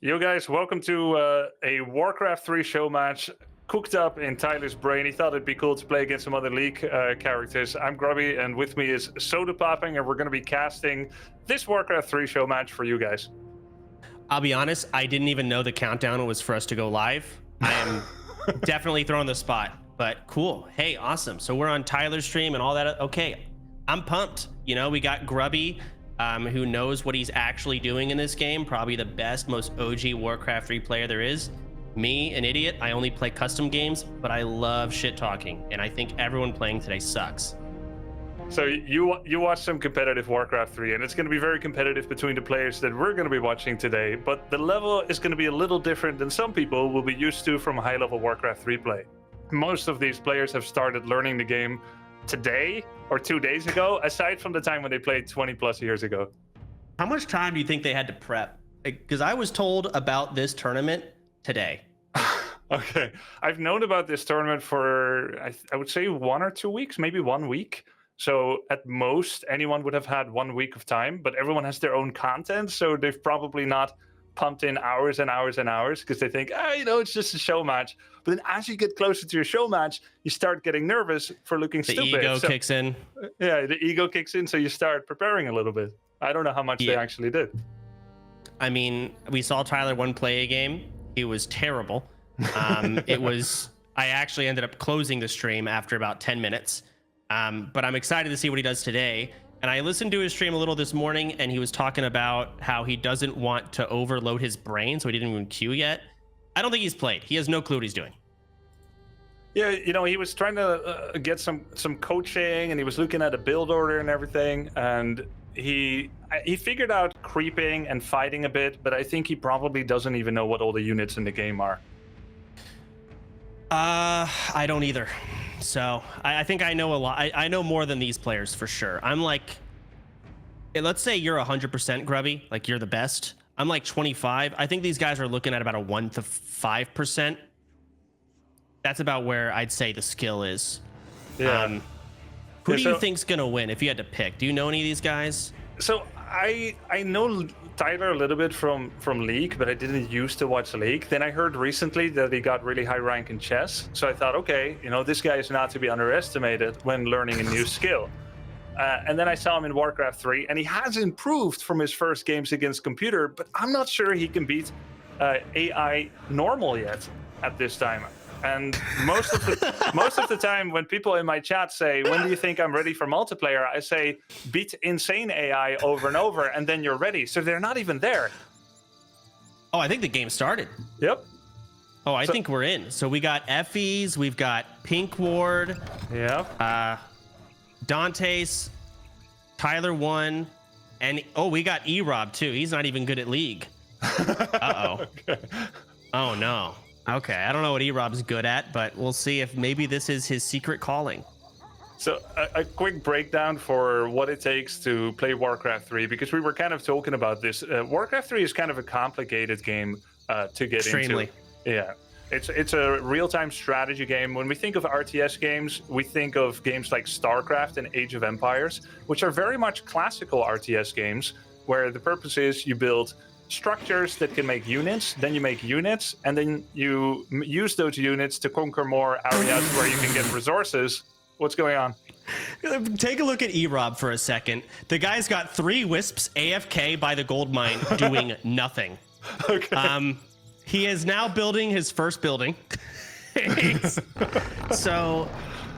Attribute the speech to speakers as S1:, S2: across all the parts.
S1: Yo guys, welcome to a Warcraft 3 show match cooked up in Tyler's brain. He thought it'd be cool to play against some other League characters. I'm Grubby, and with me is Soda Popping, and we're going to be casting this Warcraft 3 show match for you guys.
S2: I'll be honest, I didn't even know the countdown was for us to go live. I am definitely throwing the spot, but cool. Hey, awesome. So we're on Tyler's stream and all that. Okay, I'm pumped. You know, we got Grubby, who knows what he's actually doing in this game. Probably the best, most OG Warcraft 3 player there is. Me, an idiot. I only play custom games, but I love shit talking, and I think everyone playing today sucks.
S1: So you watch some competitive Warcraft 3, and it's going to be very competitive between the players that we're going to be watching today, but the level is going to be a little different than some people will be used to from high-level Warcraft 3 play. Most of these players have started learning the game today or 2 days ago, aside from the time when they played 20 plus years ago.
S2: How much time do you think they had to prep? Because I was told about this tournament today.
S1: Okay, I've known about this tournament for, I would say 1 or 2 weeks, maybe 1 week. So at most, anyone would have had 1 week of time, but everyone has their own content. So they've probably not pumped in hours and hours and hours because they think, you know, it's just a show match. But then as you get closer to your show match, you start getting nervous for looking stupid.
S2: The ego kicks in.
S1: Yeah, the ego kicks in. So you start preparing a little bit. I don't know how much they actually did.
S2: I mean, we saw Tyler1 play a game. He was terrible. I actually ended up closing the stream after about 10 minutes. But I'm excited to see what he does today. And I listened to his stream a little this morning, and he was talking about how he doesn't want to overload his brain, so he didn't even queue yet. I don't think he's played. He has no clue what he's doing.
S1: Yeah, you know, he was trying to get some coaching, and he was looking at a build order and everything, and he figured out creeping and fighting a bit, but I think he probably doesn't even know what all the units in the game are.
S2: I don't either. So I think I know a lot. I know more than these players for sure. I'm like, let's say you're 100% Grubby, like you're the best. I'm like 25. I think these guys are looking at about a 1 to 5%. That's about where I'd say the skill is.
S1: Yeah.
S2: Who do you think's gonna win if you had to pick? Do you know any of these guys?
S1: So I know Tyler a little bit from League, but I didn't used to watch League. Then I heard recently that he got really high rank in chess. So I thought, okay, you know, this guy is not to be underestimated when learning a new skill. And then I saw him in Warcraft 3, and he has improved from his first games against computer, but I'm not sure he can beat AI normal yet at this time. And most of the time when people in my chat say, when do you think I'm ready for multiplayer? I say, beat insane AI over and over, and then you're ready. So they're not even there.
S2: Oh, I think the game started.
S1: Yep.
S2: Oh, I think we're in. So we got Effie's, we've got Pink Ward.
S1: Yeah.
S2: Dante's, Tyler1, and we got E-Rob too. He's not even good at League. Uh-oh. Okay. Oh, no. Okay, I don't know what E-Rob's good at, but we'll see if maybe this is his secret calling.
S1: So a quick breakdown for what it takes to play Warcraft 3, because we were kind of talking about this. Warcraft 3 is kind of a complicated game to get
S2: Extremely.
S1: into. Yeah, it's a real-time strategy game. When we think of RTS games, we think of games like StarCraft and Age of Empires, which are very much classical RTS games, where the purpose is you build structures that can make units, then you make units, and then you use those units to conquer more areas where you can get resources. What's going on?
S2: Take a look at E-Rob for a second. The guy's got 3 wisps AFK by the gold mine doing nothing.
S1: Okay.
S2: He is now building his first building. So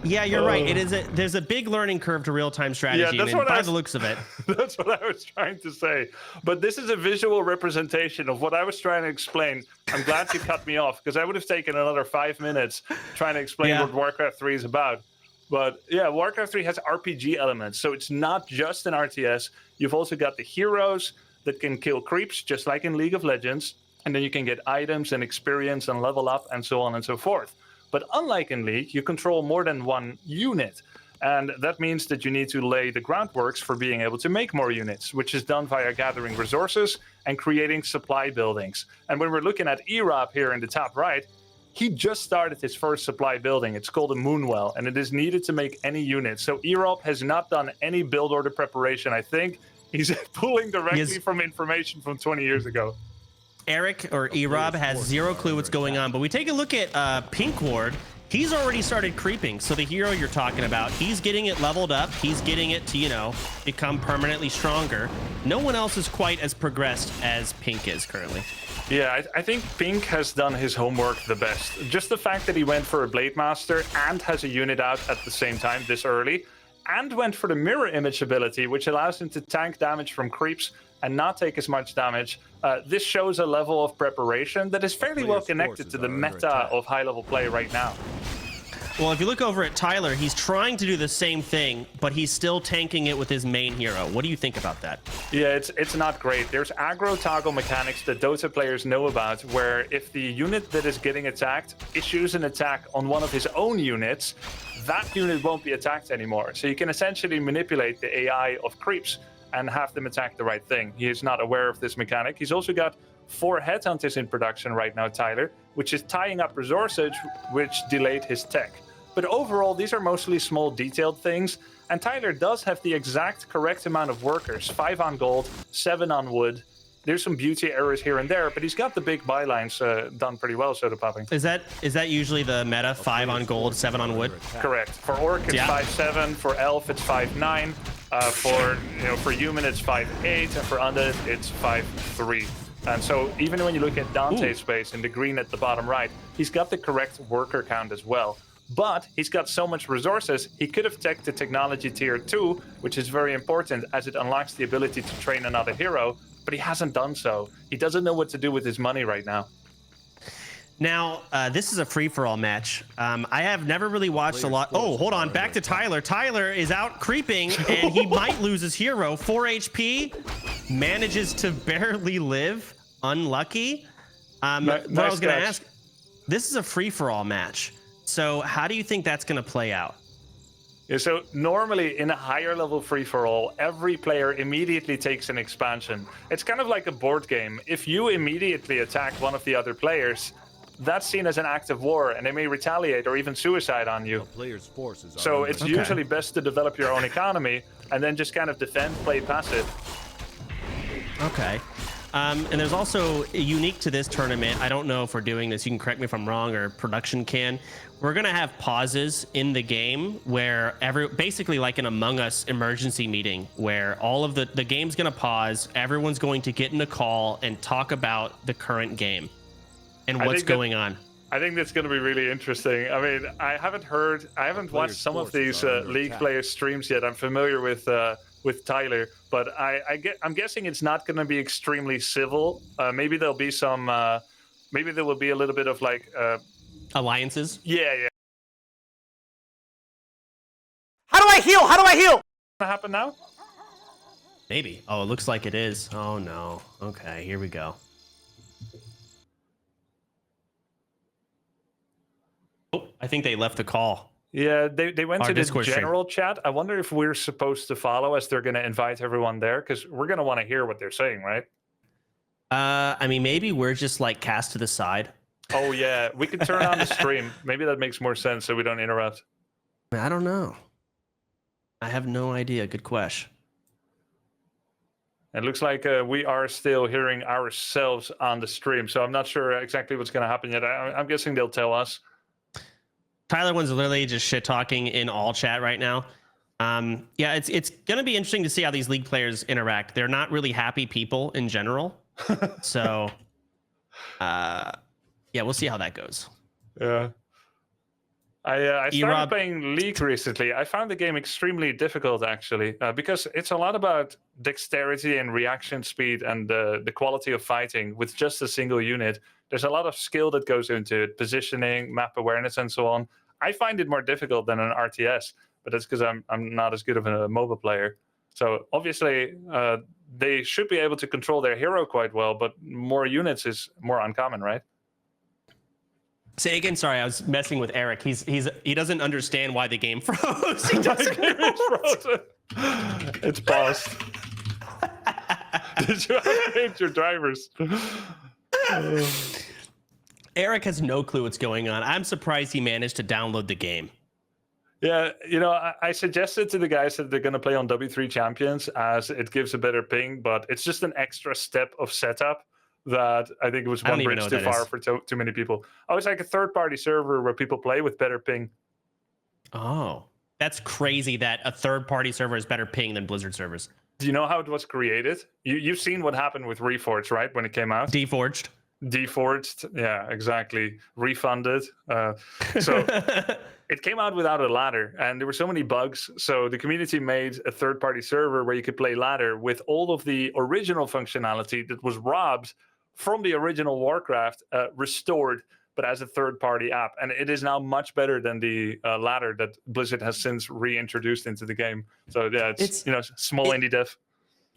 S2: yeah, you're right. There's a big learning curve to real-time strategy, and by the looks of it.
S1: That's what I was trying to say. But this is a visual representation of what I was trying to explain. I'm glad you cut me off, because I would have taken another 5 minutes trying to explain what Warcraft 3 is about. But yeah, Warcraft 3 has RPG elements, so it's not just an RTS. You've also got the heroes that can kill creeps, just like in League of Legends, and then you can get items and experience and level up and so on and so forth. But unlike in League, you control more than one unit. And that means that you need to lay the groundworks for being able to make more units, which is done via gathering resources and creating supply buildings. And when we're looking at E-Rob here in the top right, he just started his first supply building. It's called a Moonwell, and it is needed to make any units. So E-Rob has not done any build order preparation. I think he's pulling directly from information from 20 years ago.
S2: Eric or Erob has zero clue what's going on, but we take a look at Pink Ward. He's already started creeping. So the hero you're talking about, he's getting it leveled up. He's getting it to, you know, become permanently stronger. No one else is quite as progressed as Pink is currently.
S1: Yeah, I think Pink has done his homework the best. Just the fact that he went for a Blade Master and has a unit out at the same time this early, and went for the mirror image ability, which allows him to tank damage from creeps and not take as much damage. This shows a level of preparation that is fairly well connected to the meta of high-level play right now.
S2: Well, if you look over at Tyler, he's trying to do the same thing, but he's still tanking it with his main hero. What do you think about that?
S1: Yeah, it's not great. There's aggro toggle mechanics that Dota players know about, where if the unit that is getting attacked issues an attack on one of his own units, that unit won't be attacked anymore. So you can essentially manipulate the AI of creeps and have them attack the right thing. He is not aware of this mechanic. He's also got 4 headhunters in production right now, Tyler, which is tying up resources, which delayed his tech. But overall, these are mostly small detailed things, and Tyler does have the exact correct amount of workers, 5 on gold, 7 on wood. There's some beauty errors here and there, but he's got the big bylines done pretty well, Soda Popping.
S2: Is that usually the meta, 5 on gold, 7 on wood?
S1: Correct. For Orc, it's 5-7. For Elf, it's 5-9. For Human, it's 5-8, and for Undead, it's 5-3. And so even when you look at Dante's space in the green at the bottom right, he's got the correct worker count as well. But he's got so much resources, he could have teched the technology tier 2, which is very important as it unlocks the ability to train another hero, but he hasn't done so. He doesn't know what to do with his money right now.
S2: Now, this is a free-for-all match. I have never really watched a lot. Oh, hold on. Back to Tyler. Tyler is out creeping, and he might lose his hero. 4 HP, manages to barely live. Unlucky. What I was going to ask, this is a free-for-all match. So how do you think that's going to play out?
S1: Yeah, so normally in a higher level free-for-all, every player immediately takes an expansion. It's kind of like a board game. If you immediately attack one of the other players, that's seen as an act of war, and they may retaliate or even suicide on you. So it's usually best to develop your own economy and then just kind of defend, play passive.
S2: Okay. And there's also, unique to this tournament, I don't know if we're doing this, you can correct me if I'm wrong, or production can, we're going to have pauses in the game where basically like an Among Us emergency meeting, where all of the game's going to pause, everyone's going to get in a call and talk about the current game and what's going on.
S1: I think that's going to be really interesting. I mean, I haven't watched some of these League players' streams yet. I'm familiar with Tyler, but I'm guessing it's not going to be extremely civil. Maybe there'll be some. Maybe there will be a little bit of like
S2: alliances.
S1: Yeah.
S3: How do I heal? How do I heal?
S1: What happen now?
S2: Maybe. Oh, it looks like it is. Oh no. Okay, here we go. Oh, I think they left the call.
S1: Yeah, they went to the
S2: Discord
S1: general chat. I wonder if we're supposed to follow, as they're going to invite everyone there, because we're going to want to hear what they're saying, right?
S2: I mean, maybe we're just like cast to the side.
S1: Oh yeah, we could turn on the stream. Maybe that makes more sense so we don't interrupt.
S2: I don't know. I have no idea. Good question.
S1: It looks like we are still hearing ourselves on the stream, so I'm not sure exactly what's going to happen yet. I'm guessing they'll tell us.
S2: Tyler1's literally just shit talking in all chat right now. Yeah, it's going to be interesting to see how these League players interact. They're not really happy people in general. So, yeah, we'll see how that goes.
S1: Yeah. I started playing League recently. I found the game extremely difficult, actually, because it's a lot about dexterity and reaction speed and the quality of fighting with just a single unit. There's a lot of skill that goes into it, positioning, map awareness, and so on. I find it more difficult than an RTS, but that's because I'm not as good of a mobile player. So obviously, they should be able to control their hero quite well, but more units is more uncommon, right?
S2: Say again. Sorry, I was messing with Eric. He doesn't understand why the game froze. He doesn't
S1: frozen. It's paused. Did you update your drivers?
S2: Eric has no clue what's going on. I'm surprised he managed to download the game.
S1: Yeah, you know, I suggested to the guys that they're going to play on W3 Champions as it gives a better ping, but it's just an extra step of setup. that I think it was one bridge too far for too many people. Oh, it's like a third-party server where people play with better ping.
S2: Oh, that's crazy that a third-party server is better ping than Blizzard servers.
S1: Do you know how it was created? You've seen what happened with Reforged, right? When it came out?
S2: Deforged.
S1: Deforged, yeah, exactly. Refunded. So it came out without a ladder, and there were so many bugs. So the community made a third-party server where you could play ladder with all of the original functionality that was robbed from the original Warcraft, restored, but as a third-party app. And it is now much better than the ladder that Blizzard has since reintroduced into the game. So yeah, it's small indie dev.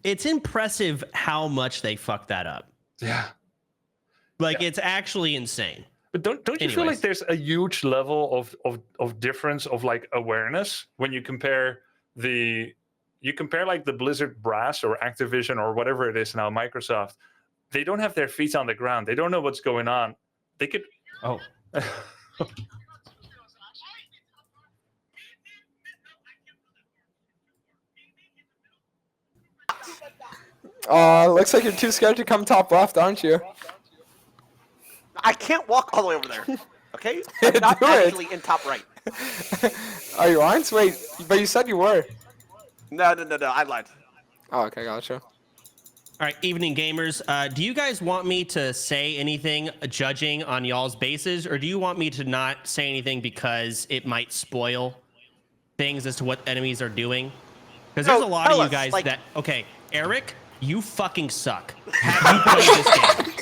S2: It's impressive how much they fucked that up.
S1: Yeah.
S2: Like, it's actually insane.
S1: But don't you feel like there's a huge level of difference of like awareness when you compare like the Blizzard brass or Activision or whatever it is now, Microsoft? They don't have their feet on the ground. They don't know what's going on. They could.
S2: Oh.
S4: Looks like you're too scared to come top left, aren't you?
S3: I can't walk all the way over there. Okay? I'm not actually in top right.
S4: Oh, you aren't? Wait, but you said you were.
S3: No, I lied.
S4: Oh, okay, gotcha.
S2: All right, evening gamers. Do you guys want me to say anything judging on y'all's bases, or do you want me to not say anything because it might spoil things as to what enemies are doing? Because there's a lot of you guys that... Okay, Eric, you fucking suck. Have you played this game?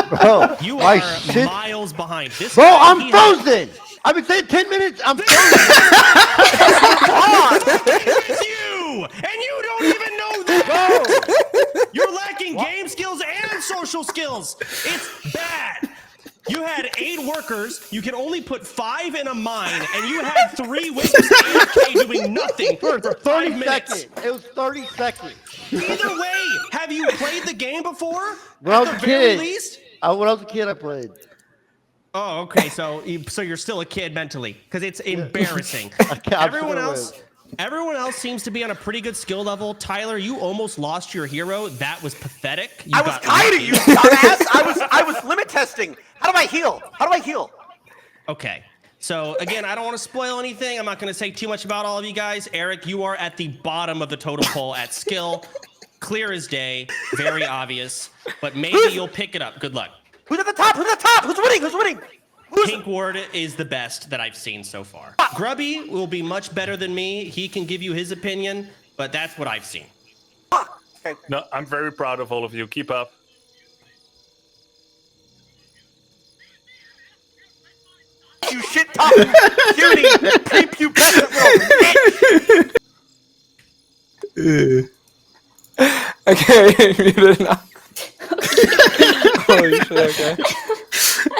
S5: Bro,
S2: you are miles behind. This
S5: bro, I'm frozen. I've been saying 10 minutes. I'm frozen.
S2: It's you, and you don't even know that. You're lacking game skills and social skills. It's bad. You had 8 workers. You can only put 5 in a mine, and you had 3 witnesses AFK doing nothing for 30 minutes.
S5: It was 30 seconds.
S2: Either way, have you played the game before?
S5: When I was a kid.
S2: Least?
S5: When I was a kid, I played.
S2: Oh, okay. So you're still a kid mentally, because it's embarrassing. Everyone else seems to be on a pretty good skill level. Tyler, you almost lost your hero. That was pathetic.
S3: I was kiting you, dumbass. I was limit testing. How do I heal?
S2: Okay. So again, I don't want to spoil anything. I'm not going to say too much about all of you guys. Eric, you are at the bottom of the totem pole at skill. Clear as day. Very obvious. But maybe you'll pick it up. Good luck.
S3: Who's at the top? Who's winning?
S2: Pink Ward is the best that I've seen so far. Grubby will be much better than me. He can give you his opinion, but that's what I've seen.
S3: Okay.
S1: No, I'm very proud of all of you. Keep up.
S3: You shit talking, cutie, prepubescent little bitch.
S4: Okay, muted now. Holy shit, okay.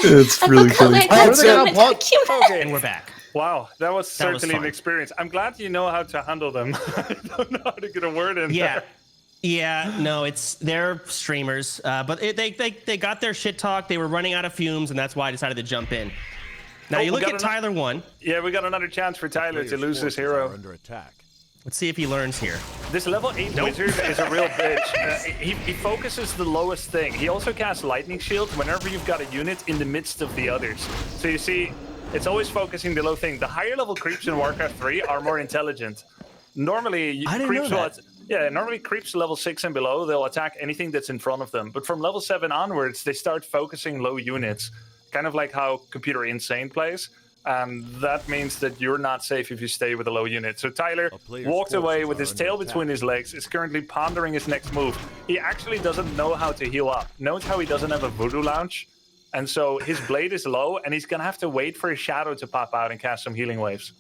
S6: It's really funny.
S2: Okay, and we're back.
S1: Wow, that was certainly an experience. I'm glad you know how to handle them. I don't know how to get a word in there.
S2: Yeah, no, they're streamers, but they got their shit talk. They were running out of fumes, and that's why I decided to jump in. Now you look at Tyler1.
S1: Yeah, we got another chance for Tyler to lose his hero.
S6: Under attack.
S2: Let's see if he learns here.
S1: This level 8 wizard is a real bitch. He focuses the lowest thing. He also casts lightning shield whenever you've got a unit in the midst of the others. So you see, it's always focusing the low thing. The higher level creeps in Warcraft 3 are more intelligent. Normally, normally creeps level 6 and below, they'll attack anything that's in front of them. But from level 7 onwards, they start focusing low units. Kind of like how Computer Insane plays. And that means that you're not safe if you stay with a low unit. So Tyler walked away with his tail between his legs, is currently pondering his next move. He actually doesn't know how to heal up. Note how he doesn't have a voodoo launch. And so his blade is low, and he's going to have to wait for his shadow to pop out and cast some healing waves.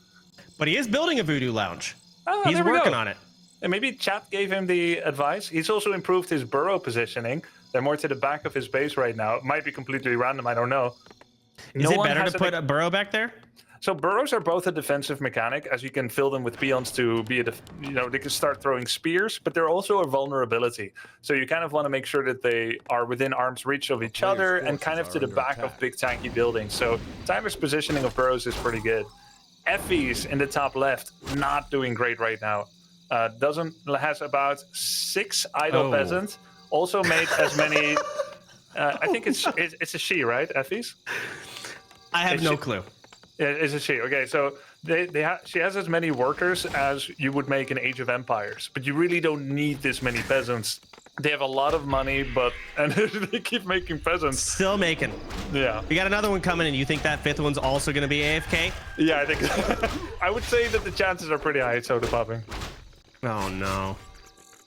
S2: But he is building a voodoo lounge.
S1: Oh,
S2: he's working on it.
S1: And maybe chat gave him the advice. He's also improved his burrow positioning. They're more to the back of his base right now. It might be completely random, I don't know.
S2: Is it better to put a burrow back there?
S1: So burrows are both a defensive mechanic, as you can fill them with peons to be they can start throwing spears, but they're also a vulnerability. So you kind of want to make sure that they are within arm's reach of each other and kind of to the back of big tanky buildings. So Tyler's positioning of burrows is pretty good. Effie's in the top left, not doing great right now. Has about 6 idle peasants. Also made as many I think it's a she, right? Effie's.
S2: I have no clue.
S1: It's a she. Okay, so she has as many workers as you would make in Age of Empires, but you really don't need this many peasants. They have a lot of money, and they keep making peasants.
S2: Still making.
S1: Yeah.
S2: We got another one coming in. You think that fifth one's also going to be AFK?
S1: Yeah, I think. I would say that the chances are pretty high. Soda popping.
S2: Oh no.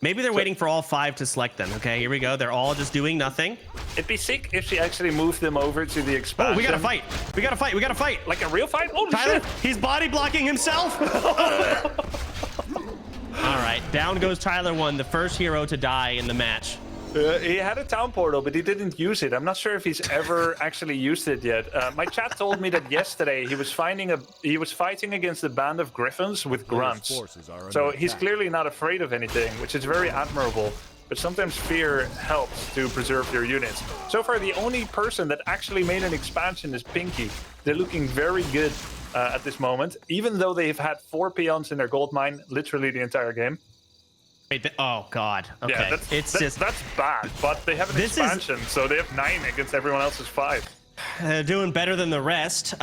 S2: Maybe they're waiting for all 5 to select them. Okay, here we go. They're all just doing nothing.
S1: It'd be sick if she actually moved them over to the expansion.
S2: Oh, we gotta fight. We gotta fight. We gotta fight.
S1: Like a real fight? Oh,
S2: Tyler,
S1: shit.
S2: he's body blocking himself. All right, down goes Tyler1, the first hero to die in the match.
S1: He had a town portal, but he didn't use it. I'm not sure if he's ever actually used it yet. My chat told me that yesterday he was fighting against a band of griffins with grunts. So he's clearly not afraid of anything, which is very admirable. But sometimes fear helps to preserve your units. So far, the only person that actually made an expansion is Pinky. They're looking very good at this moment, even though they've had 4 peons in their gold mine literally the entire game.
S2: Wait, oh god. Okay,
S1: Yeah, that's bad. But they have an expansion, so they have 9 against everyone else's 5.
S2: Doing better than the rest.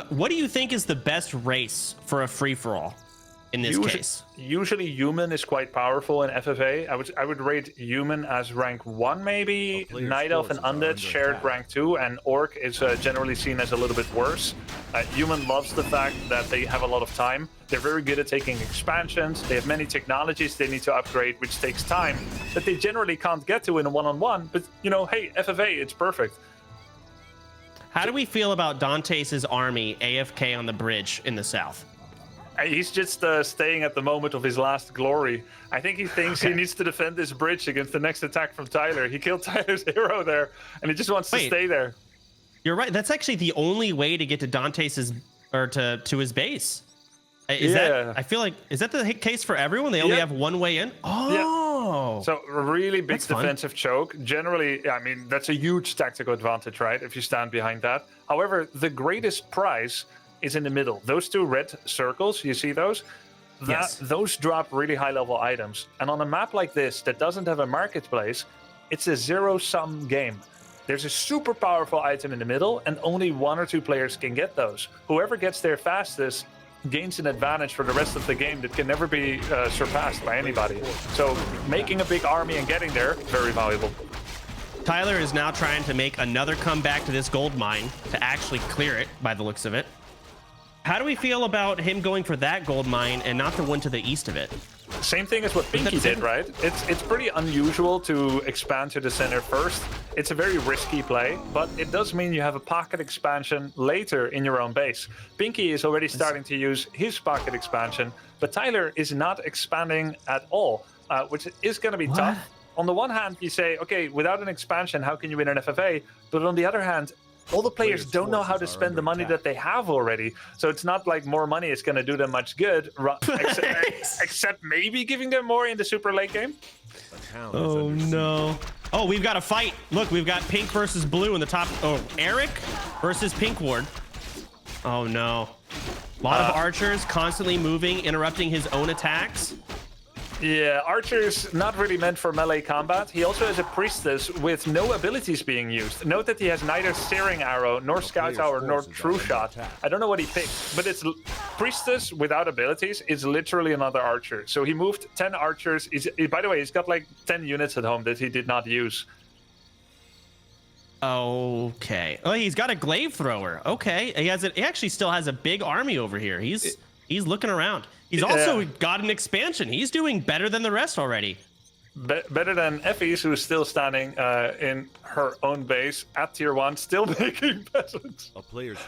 S2: What do you think is the best race for a free-for-all in this case?
S1: Usually human is quite powerful in FFA. I would rate human as rank 1 maybe. Night Elf and Undead shared rank 2, and Orc is generally seen as a little bit worse. Human loves the fact that they have a lot of time. They're very good at taking expansions. They have many technologies they need to upgrade, which takes time that they generally can't get to in a one-on-one. But, you know, hey, FFA, it's perfect.
S2: How do we feel about Dante's army AFK on the bridge in the south?
S1: He's just staying at the moment of his last glory. I think he thinks he needs to defend this bridge against the next attack from Tyler. He killed Tyler's hero there, and he just wants to stay there.
S2: You're right. That's actually the only way to get to Dante's or to his base. Is that? I feel like is that the case for everyone? They only have one way in. Oh,
S1: so a really big defensive choke. Generally, I mean that's a huge tactical advantage, right? If you stand behind that. However, the greatest prize is in the middle. Those 2 red circles, you see those? Those drop really high-level items. And on a map like this that doesn't have a marketplace, it's a zero-sum game. There's a super powerful item in the middle, and only 1 or 2 players can get those. Whoever gets there fastest gains an advantage for the rest of the game that can never be surpassed by anybody. So making a big army and getting there, very valuable.
S2: Tyler is now trying to make another comeback to this gold mine to actually clear it by the looks of it. How do we feel about him going for that gold mine and not the one to the east of it?
S1: Same thing as what Pinky did, right? It's pretty unusual to expand to the center first. It's a very risky play, but it does mean you have a pocket expansion later in your own base. Pinky is already starting to use his pocket expansion, but Tyler is not expanding at all, which is going to be tough. On the one hand, you say, okay, without an expansion, how can you win an FFA? But on the other hand, all the players don't know how to spend the money that they have already. So it's not like more money is going to do them much good, except maybe giving them more in the super late game.
S2: Oh, no. Oh, we've got a fight. Look, we've got pink versus blue in the top. Oh, Eric versus Pink Ward. Oh, no. A lot of archers constantly moving, interrupting his own attacks.
S1: Yeah, Archer's not really meant for melee combat. He also has a priestess with no abilities being used. Note that he has neither Searing Arrow, nor Scout Tower, nor True Shot. I don't know what he picked, but it's priestess without abilities is literally another archer. So he moved 10 archers. By the way, he's got like 10 units at home that he did not use.
S2: Okay. Oh, he's got a glaive thrower. Okay. He actually still has a big army over here. He's looking around. He's also got an expansion. He's doing better than the rest already.
S1: Better than Effie's, who's still standing in her own base at tier 1, still making peasants.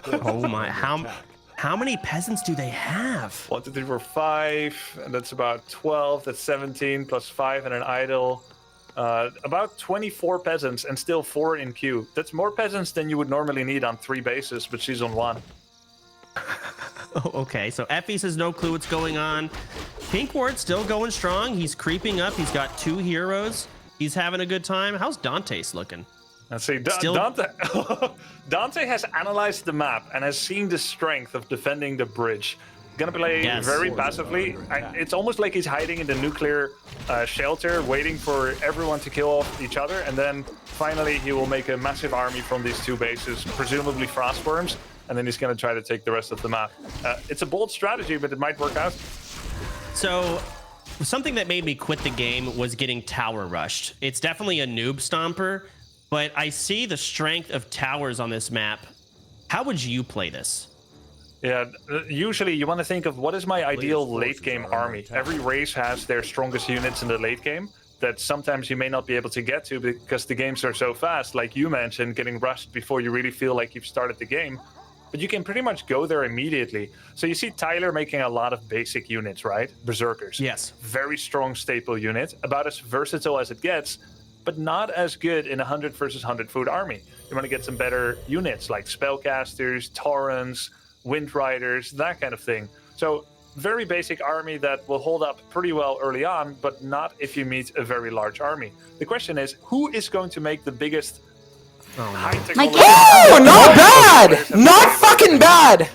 S2: Oh my! How many peasants do they have?
S1: 1, 2, 3, 4, 5, and that's about 12. That's 17 plus 5 and an idol. About 24 peasants and still 4 in queue. That's more peasants than you would normally need on 3 bases, but she's on 1.
S2: Oh, okay, so Effie has no clue what's going on. Pink Ward still going strong. He's creeping up. He's got 2 heroes. He's having a good time. How's Dante's looking?
S1: Let's see. Dante has analyzed the map and has seen the strength of defending the bridge. Gonna play very passively. It's almost like he's hiding in the nuclear shelter, waiting for everyone to kill off each other, and then finally he will make a massive army from these 2 bases, presumably frostworms, and then he's gonna try to take the rest of the map. It's a bold strategy, but it might work out.
S2: So something that made me quit the game was getting tower rushed. It's definitely a noob stomper, but I see the strength of towers on this map. How would you play this?
S1: Yeah, usually you want to think of what is my ideal late game army. Every race has their strongest units in the late game that sometimes you may not be able to get to because the games are so fast, like you mentioned, getting rushed before you really feel like you've started the game. But you can pretty much go there immediately. So you see Tyler making a lot of basic units, right? Berserkers.
S2: Yes.
S1: Very strong staple unit, about as versatile as it gets, but not as good in a 100 versus 100 food army. You want to get some better units like spellcasters, torrents, wind riders, that kind of thing. So very basic army that will hold up pretty well early on, but not if you meet a very large army. The question is, who is going to make the biggest high technology?
S4: Oh, not bad! Not fucking bad!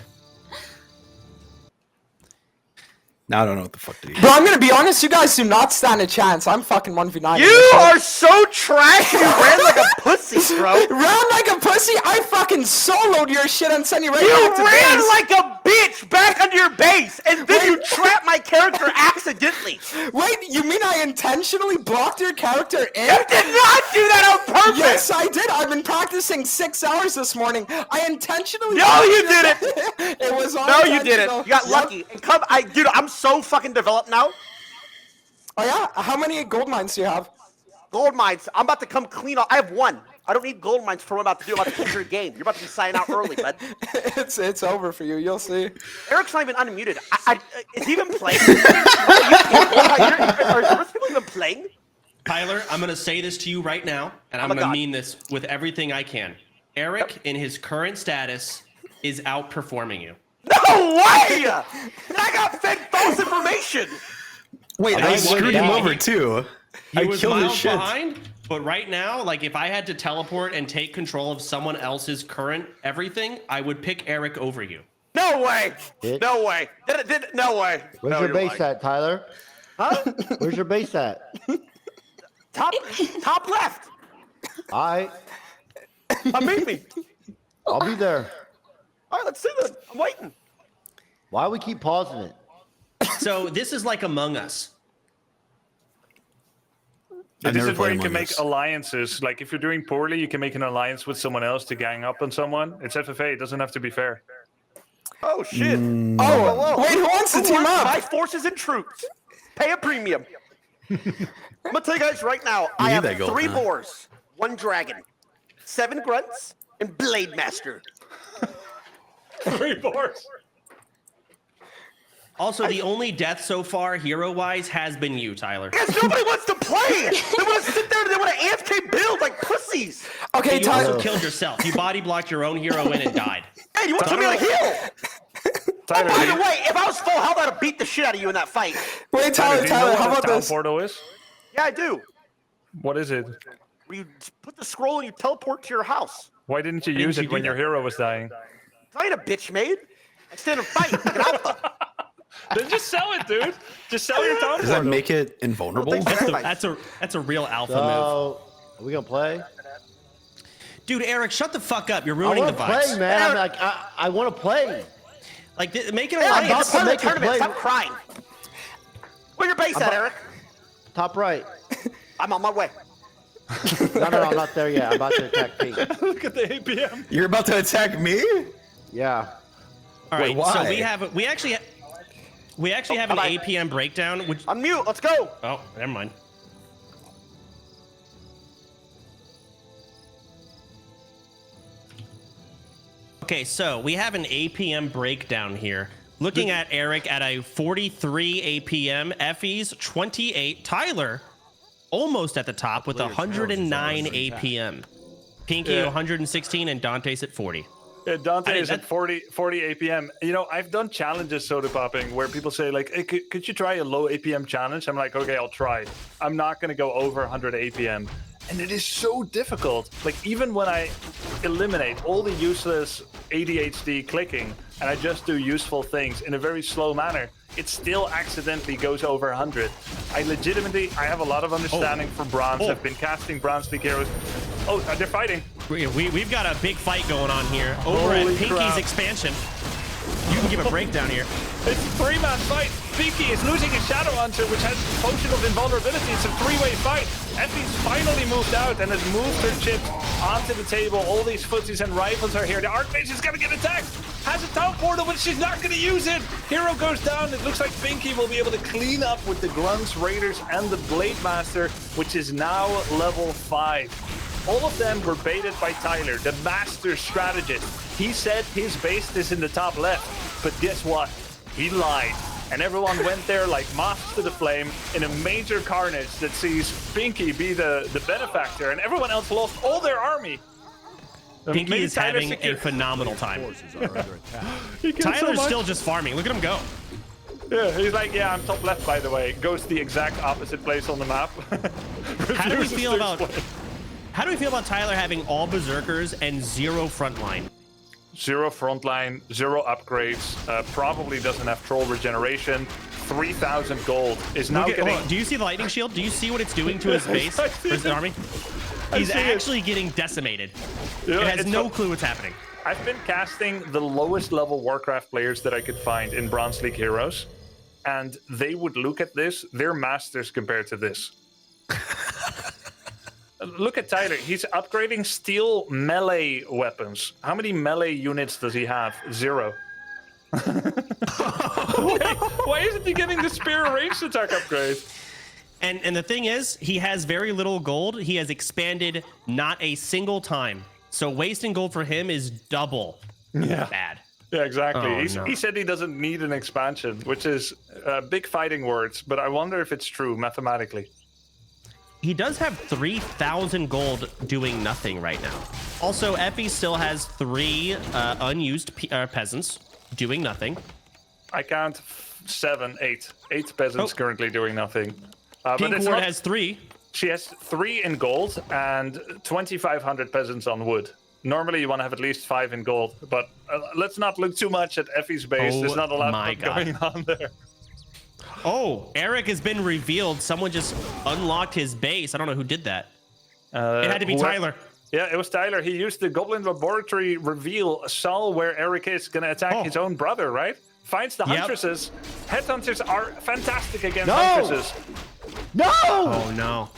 S6: Now I don't know what the fuck to do.
S4: Bro, I'm gonna be honest, you guys do not stand a chance. I'm fucking 1v9.
S3: You are so trash. You ran like a pussy, bro.
S4: Ran like a pussy? I fucking soloed your shit and sent you right
S3: You
S4: back to
S3: ran
S4: base.
S3: like a bitch back under your base, and then you trapped my character accidentally.
S4: Wait, you mean I intentionally blocked your character in?
S3: You did not do that on purpose.
S4: Yes, I did. I've been practicing 6 hours this morning. I intentionally.
S3: No, you didn't.
S4: It was all
S3: No, you didn't.
S4: intentional.
S3: You got
S4: Yep.
S3: lucky. And dude, I'm so fucking developed now.
S4: Oh yeah? How many gold mines do you have?
S3: Gold mines. I'm about to come clean. I have 1. I don't need gold mines for what I'm about to do. I'm about to keep your game. You're about to be signing out early, bud.
S4: It's over for you. You'll see.
S3: Eric's not even unmuted. Is he even playing? Are the rest people even playing?
S2: Tyler, I'm going to say this to you right now, and I'm
S3: my
S2: going to
S3: God.
S2: mean this with everything I can. Eric, in his current status, is outperforming you.
S3: No way! I got fed false information.
S6: Wait, I screwed him over too.
S2: He
S6: I
S2: was
S6: killed his
S2: miles
S6: shit.
S2: behind, but right now, like if I had to teleport and take control of someone else's current everything, I would pick Eric over you.
S3: No way!
S5: Bitch.
S3: No way! No way!
S5: Where's
S3: No,
S5: your
S3: you're
S5: base
S3: lying.
S5: at, Tyler?
S3: Huh?
S5: Where's your base at?
S3: Top left.
S5: All right,
S3: Meet me.
S5: I'll be there.
S3: All right, let's see this. I'm waiting.
S5: Why we keep pausing it?
S2: So this is like Among Us.
S1: This
S6: never
S1: is where
S6: played
S1: you can
S6: Among
S1: make
S6: Us.
S1: alliances. Like if you're doing poorly, you can make an alliance with someone else to gang up on someone. It's FFA. It doesn't have to be fair.
S3: Oh shit!
S4: Oh, wait, who wants to team up?
S3: My forces and troops. Pay a premium. I'm gonna tell you guys right now. I
S6: need
S3: have
S6: that gold,
S3: 3
S6: huh?
S3: boars, 1 dragon, 7 grunts, and Blade Master.
S1: 3 boars.
S2: Also, the only death so far, hero-wise, has been you, Tyler.
S3: Because nobody wants to play. They want to sit there and they want to AFK build like pussies.
S4: Okay,
S2: You also
S4: Tyler.
S2: killed yourself. You body blocked your own hero in and died.
S3: Hey, you want to me to heal?
S1: Tyler,
S3: By
S1: do
S3: the
S1: you-
S3: way, if I was full health, I'd have beat the shit out of you in that fight.
S4: Wait,
S1: Tyler,
S4: Tyler,
S1: do you know
S4: how
S1: what a
S4: about
S1: town
S4: this?
S1: portal is?
S3: Yeah, I do.
S1: What is it?
S3: Where you put the scroll and you teleport to your house.
S1: Why didn't you
S2: didn't
S1: use
S2: you
S1: it
S2: do
S1: when your
S2: that?
S1: hero was dying?
S3: I ain't a bitch made. I stand and fight like an alpha.
S1: Then just sell it, dude. Just sell your town
S6: Does that
S1: portal.
S6: make it invulnerable?
S3: Well, thanks.
S2: That's a real alpha move.
S5: So, are we gonna play?
S2: Dude, Eric, shut the fuck up. You're
S5: I
S2: ruining the
S5: want to play,
S2: vibes.
S5: man. I'm like, I want to play.
S2: Like, make an
S3: Eric,
S5: I'm
S2: alliance.
S3: it's part of the
S5: make a
S3: tournament.
S5: play.
S3: Stop crying. Where your base at, Eric?
S5: Top right.
S3: I'm on my way.
S5: No, I'm not there yet. I'm about to attack pink.
S1: Look at the APM.
S6: You're about to attack me?
S5: Yeah.
S2: All right,
S6: Wait,
S2: so
S6: why?
S2: we actually have an
S3: bye-bye.
S2: APM breakdown. Which
S3: Unmute. Let's go.
S2: oh, never mind. Okay, so we have an APM breakdown here. Looking at Eric at a 43 APM, Effie's 28, Tyler almost at the top with 109 APM. Pinky
S1: Yeah.
S2: 116 and Dante's at 40.
S1: Yeah, Dante
S2: I mean,
S1: is at 40 APM. You know, I've done challenges soda popping where people say like, hey, could you try a low APM challenge? I'm like, okay, I'll try. I'm not going to go over 100 APM. And it is so difficult. Like even when I eliminate all the useless ADHD clicking and I just do useful things in a very slow manner, it still accidentally goes over 100. I have a lot of understanding for bronze. I've been casting bronze league heroes. Oh, they're fighting.
S2: We've got a big fight going on here over at Pinky's
S1: crap.
S2: expansion. You can give a breakdown here.
S1: It's a three-man fight. Pinky is losing his Shadow Hunter, which has Potion of Invulnerability. It's a three-way fight. Effie's finally moved out and has moved her chips onto the table. All these footsies and rifles are here. The Archmage is going to get attacked. Has a town portal, but she's not going to use it. Hero goes down. It looks like Pinky will be able to clean up with the Grunts, Raiders, and the Blade Master, which is now level 5. All of them were baited by Tyler, the master strategist. He said his base is in the top left, but guess what? He lied. And everyone went there like moths to the flame in a major carnage that sees Pinky be the benefactor, and everyone else lost all their army.
S2: Pinky is having a phenomenal time. Tyler's still just farming. Look at him go.
S1: Yeah, he's like, yeah, I'm top left, by the way. Goes to the exact opposite place on the map.
S2: How do we feel about Tyler having all berserkers and 0 frontline?
S1: 0 frontline, 0 upgrades, probably doesn't have troll regeneration, 3,000 gold, is now getting...
S2: do you see the lightning shield? Do you see what it's doing to his base, or his army? He's actually getting decimated.
S1: Yeah,
S2: it has no clue what's happening.
S1: I've been casting the lowest level Warcraft players that I could find in Bronze League Heroes, and they would look at this, they're masters compared to this. Look at Tyler. He's upgrading steel melee weapons. How many melee units does he have? 0. Why isn't he getting the spear ranged attack upgrade?
S2: And the thing is, he has very little gold. He has expanded not a single time. So wasting gold for him is double bad.
S1: Yeah, exactly.
S2: Oh,
S1: He said he doesn't need an expansion, which is big fighting words, but I wonder if it's true mathematically.
S2: He does have 3,000 gold doing nothing right now. Also, Effie still has 3 unused peasants doing nothing.
S1: I count 7, 8. 8 peasants currently doing nothing.
S2: Pink Ward has 3.
S1: She has 3 in gold and 2,500 peasants on wood. Normally, you want to have at least 5 in gold, but let's not look too much at Effie's base. There's not a lot going on there.
S2: Oh, Eric has been revealed. Someone just unlocked his base. I don't know who did that. It had to be Tyler.
S1: Yeah, it was Tyler. He used the Goblin Laboratory reveal, saw where Eric is going to attack his own brother, right? Finds the Huntresses. Headhunters are fantastic against Huntresses.
S5: No!
S2: Oh, no.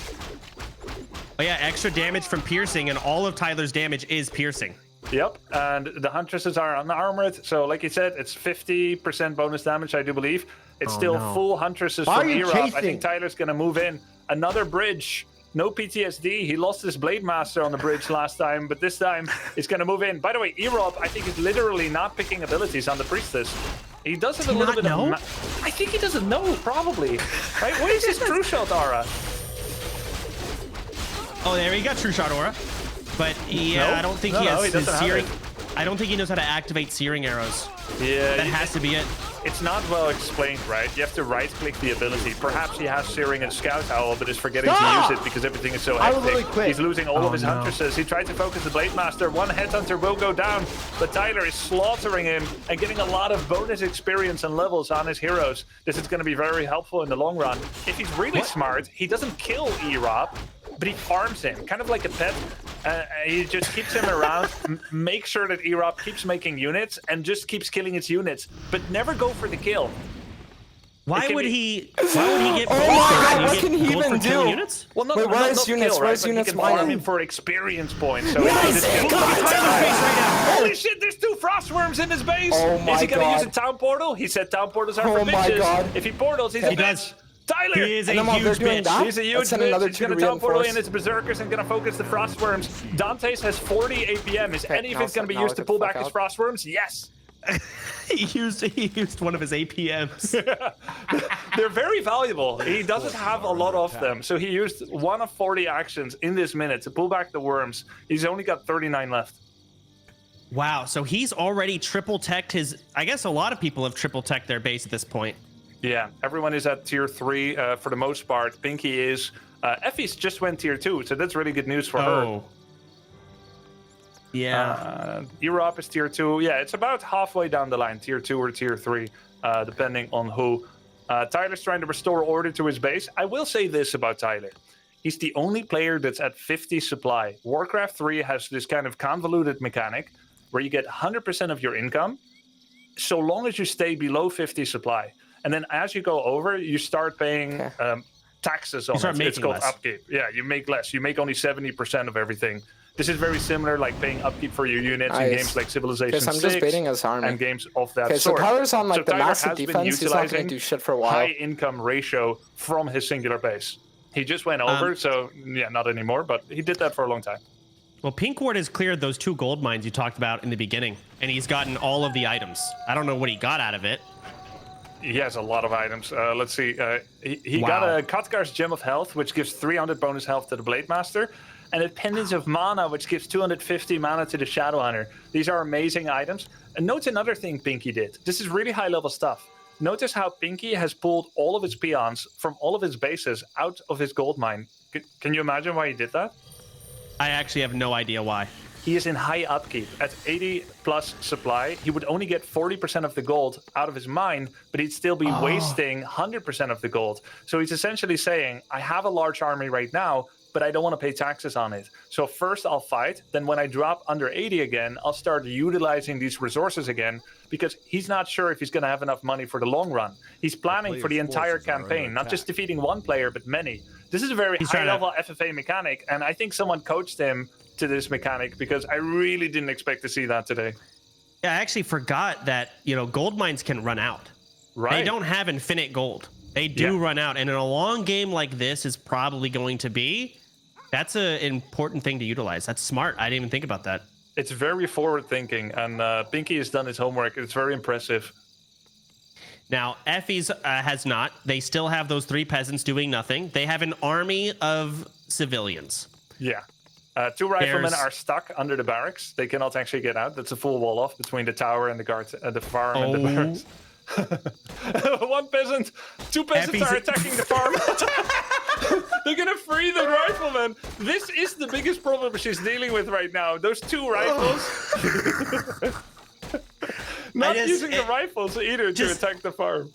S2: Oh, yeah, extra damage from piercing, and all of Tyler's damage is piercing.
S1: Yep, and the Huntresses are unarmored, so like you said, it's 50% bonus damage, I do believe. It's still full Huntresses from Erop. I think Tyler's going to move in. Another bridge. No PTSD. He lost his Blade Master on the bridge last time, but this time he's going to move in. By the way, Erop, I think, is literally not picking abilities on the Priestess. He does have a little bit of... I think he doesn't know, probably. Right? What is his True Shot aura?
S2: Oh, there he got True Shot aura. But yeah, I don't think he has his searing. I don't think he knows how to activate searing arrows.
S1: Yeah,
S2: that has to be it.
S1: It's not well explained, right? You have to right-click the ability. Perhaps he has Searing and Scout Owl, but is forgetting to use it because everything is so hectic. He's losing all of his Huntresses. He tried to focus the Blade Master. One Headhunter will go down, but Tyler is slaughtering him and getting a lot of bonus experience and levels on his heroes. This is going to be very helpful in the long run. If he's really smart, he doesn't kill Erop, but he farms him, kind of like a pet. He just keeps him around, make sure that Erop keeps making units, and just keeps killing its units, but never go for the kill.
S2: Why would he get
S4: oh my god, what can he even do?
S2: Units?
S1: Well,
S4: Wait, where's units? Where's units?
S1: He can farm him for experience points. So holy shit, there's 2 Frostworms in his base.
S4: Oh my
S1: Is he going to use a town portal? He said town portals are for bitches. If he portals, he's a bitch. Tyler!
S2: He is a huge bitch.
S1: He's a huge bitch. He's going to town portal in his Berserkers and going to focus the Frostworms. Dante's has 40 APM. Is any of it going to be used to pull back his Frostworms? Yes.
S2: he used one of his APMs.
S1: They're very valuable. He doesn't have a lot of them. So he used 1 of 40 actions in this minute to pull back the worms. He's only got 39 left.
S2: Wow. So he's already triple teched his... I guess a lot of people have triple teched their base at this point.
S1: Yeah, everyone is at tier 3 for the most part. Pinky is. Effie's just went tier 2, so that's really good news for her. Europe is tier 2. Yeah, it's about halfway down the line, tier 2 or tier 3, depending on who. Tyler's trying to restore order to his base. I will say this about Tyler. He's the only player that's at 50 supply. Warcraft 3 has this kind of convoluted mechanic where you get 100% of your income so long as you stay below 50 supply. And then as you go over, you start paying taxes on it. It's called upkeep. Yeah, you make less. You make only 70% of everything. This is very similar, like paying upkeep for your units in games like Civilization 6
S4: just baiting his army.
S1: and games of that
S4: Okay, so
S1: sort.
S4: Tyler's on like the
S1: Tyler
S4: massive
S1: has been
S4: defense. He's not going to
S1: utilizing
S4: do shit for a while.
S1: high income ratio from his singular base. He just went over, so yeah, not anymore, but he did that for a long time.
S2: Well, Pink Ward has cleared those 2 gold mines you talked about in the beginning, and he's gotten all of the items. I don't know what he got out of it.
S1: He has a lot of items. Let's see. He got a Khadgar's Gem of Health, which gives 300 bonus health to the Blade Master, and a Pendant of Mana, which gives 250 mana to the Shadow Hunter. These are amazing items. And note another thing Pinky did. This is really high-level stuff. Notice how Pinky has pulled all of his peons from all of his bases out of his gold mine. Can you imagine why he did that?
S2: I actually have no idea why.
S1: He is in high upkeep. At 80 plus supply, he would only get 40% of the gold out of his mine, but he'd still be wasting 100% of the gold. So he's essentially saying, I have a large army right now, but I don't want to pay taxes on it. So first I'll fight, then when I drop under 80 again, I'll start utilizing these resources again, because he's not sure if he's going to have enough money for the long run. He's planning for the entire campaign, not just defeating one player, but many. This is a very high-level FFA mechanic, and I think someone coached him to this mechanic, because I really didn't expect to see that today.
S2: Yeah, I actually forgot that, gold mines can run out.
S1: Right.
S2: They don't have infinite gold. They do run out, and in a long game like this is probably going to be, that's an important thing to utilize. That's smart. I didn't even think about that.
S1: It's very forward-thinking, and Pinky has done his homework. It's very impressive.
S2: Now, Effie's has not. They still have those 3 peasants doing nothing. They have an army of civilians.
S1: Yeah. 2 riflemen are stuck under the barracks. They cannot actually get out. That's a full wall off between the tower and the guards, the farm and the barracks. 1 peasant, 2 peasants are attacking the farm. They're gonna free the riflemen. This is the biggest problem she's dealing with right now. Those 2 rifles. Not using the rifles either to attack the farm.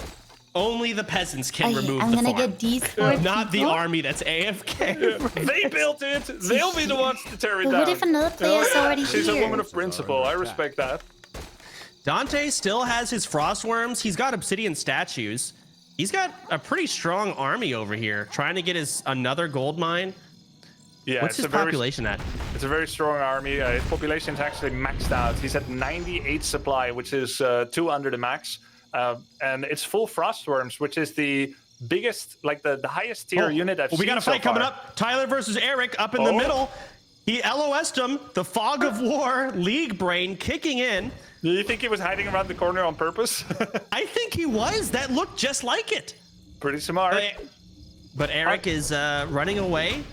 S2: Only the peasants can remove the farm.
S7: I'm gonna get these 4
S2: Not the army that's AFK.
S1: Yeah. They built it. They'll be the ones to tear it down.
S7: What if another player's already
S1: She's
S7: here?
S1: a woman of principle. I respect that.
S2: Dante still has his frostworms. He's got obsidian statues. He's got a pretty strong army over here, trying to get another gold mine.
S1: Yeah,
S2: What's his population at?
S1: It's a very strong army. His population is actually maxed out. He's at 98 supply, which is 2 under the max. And it's full frostworms, which is the biggest, like the highest tier unit I've seen.
S2: We got a fight coming up. Tyler versus Eric up in the middle. He LOS'd him. The fog of war, league brain kicking in.
S1: Do you think he was hiding around the corner on purpose?
S2: I think he was. That looked just like it.
S1: Pretty smart.
S2: But Eric is running away.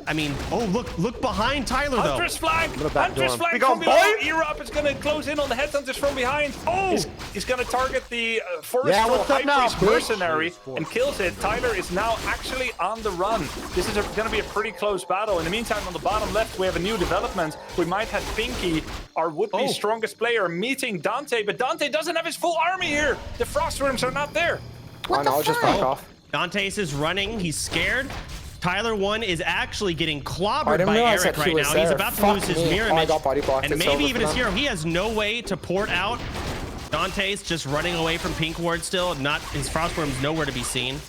S2: I mean, look behind Tyler, though.
S1: Hunter's flank! Hunter's flank from below! Europe is going to close in on the headhunters from behind. Oh! He's going to target the Forestral High Priest mercenary and kills it. Tyler is now actually on the run. This is going to be a pretty close battle. In the meantime, on the bottom left, we have a new development. We might have Pinky, our would-be strongest player, meeting Dante, but Dante doesn't have his full army here. The Frostworms are not there.
S7: What the
S4: I'll just back off.
S2: Dante's is running. He's scared. Tyler1 is actually getting clobbered
S4: didn't
S2: by
S4: realize
S2: Eric
S4: that he
S2: right
S4: was
S2: now. He's
S4: there.
S2: about to
S4: Fuck
S2: lose his
S4: me.
S2: mirror
S4: Oh, I
S2: image.
S4: got body blocked.
S2: And
S4: It's
S2: maybe
S4: over
S2: even
S4: for
S2: his
S4: them.
S2: hero. He has no way to port out. Dante's just running away from Pink Ward still. His Frostworm's nowhere to be seen.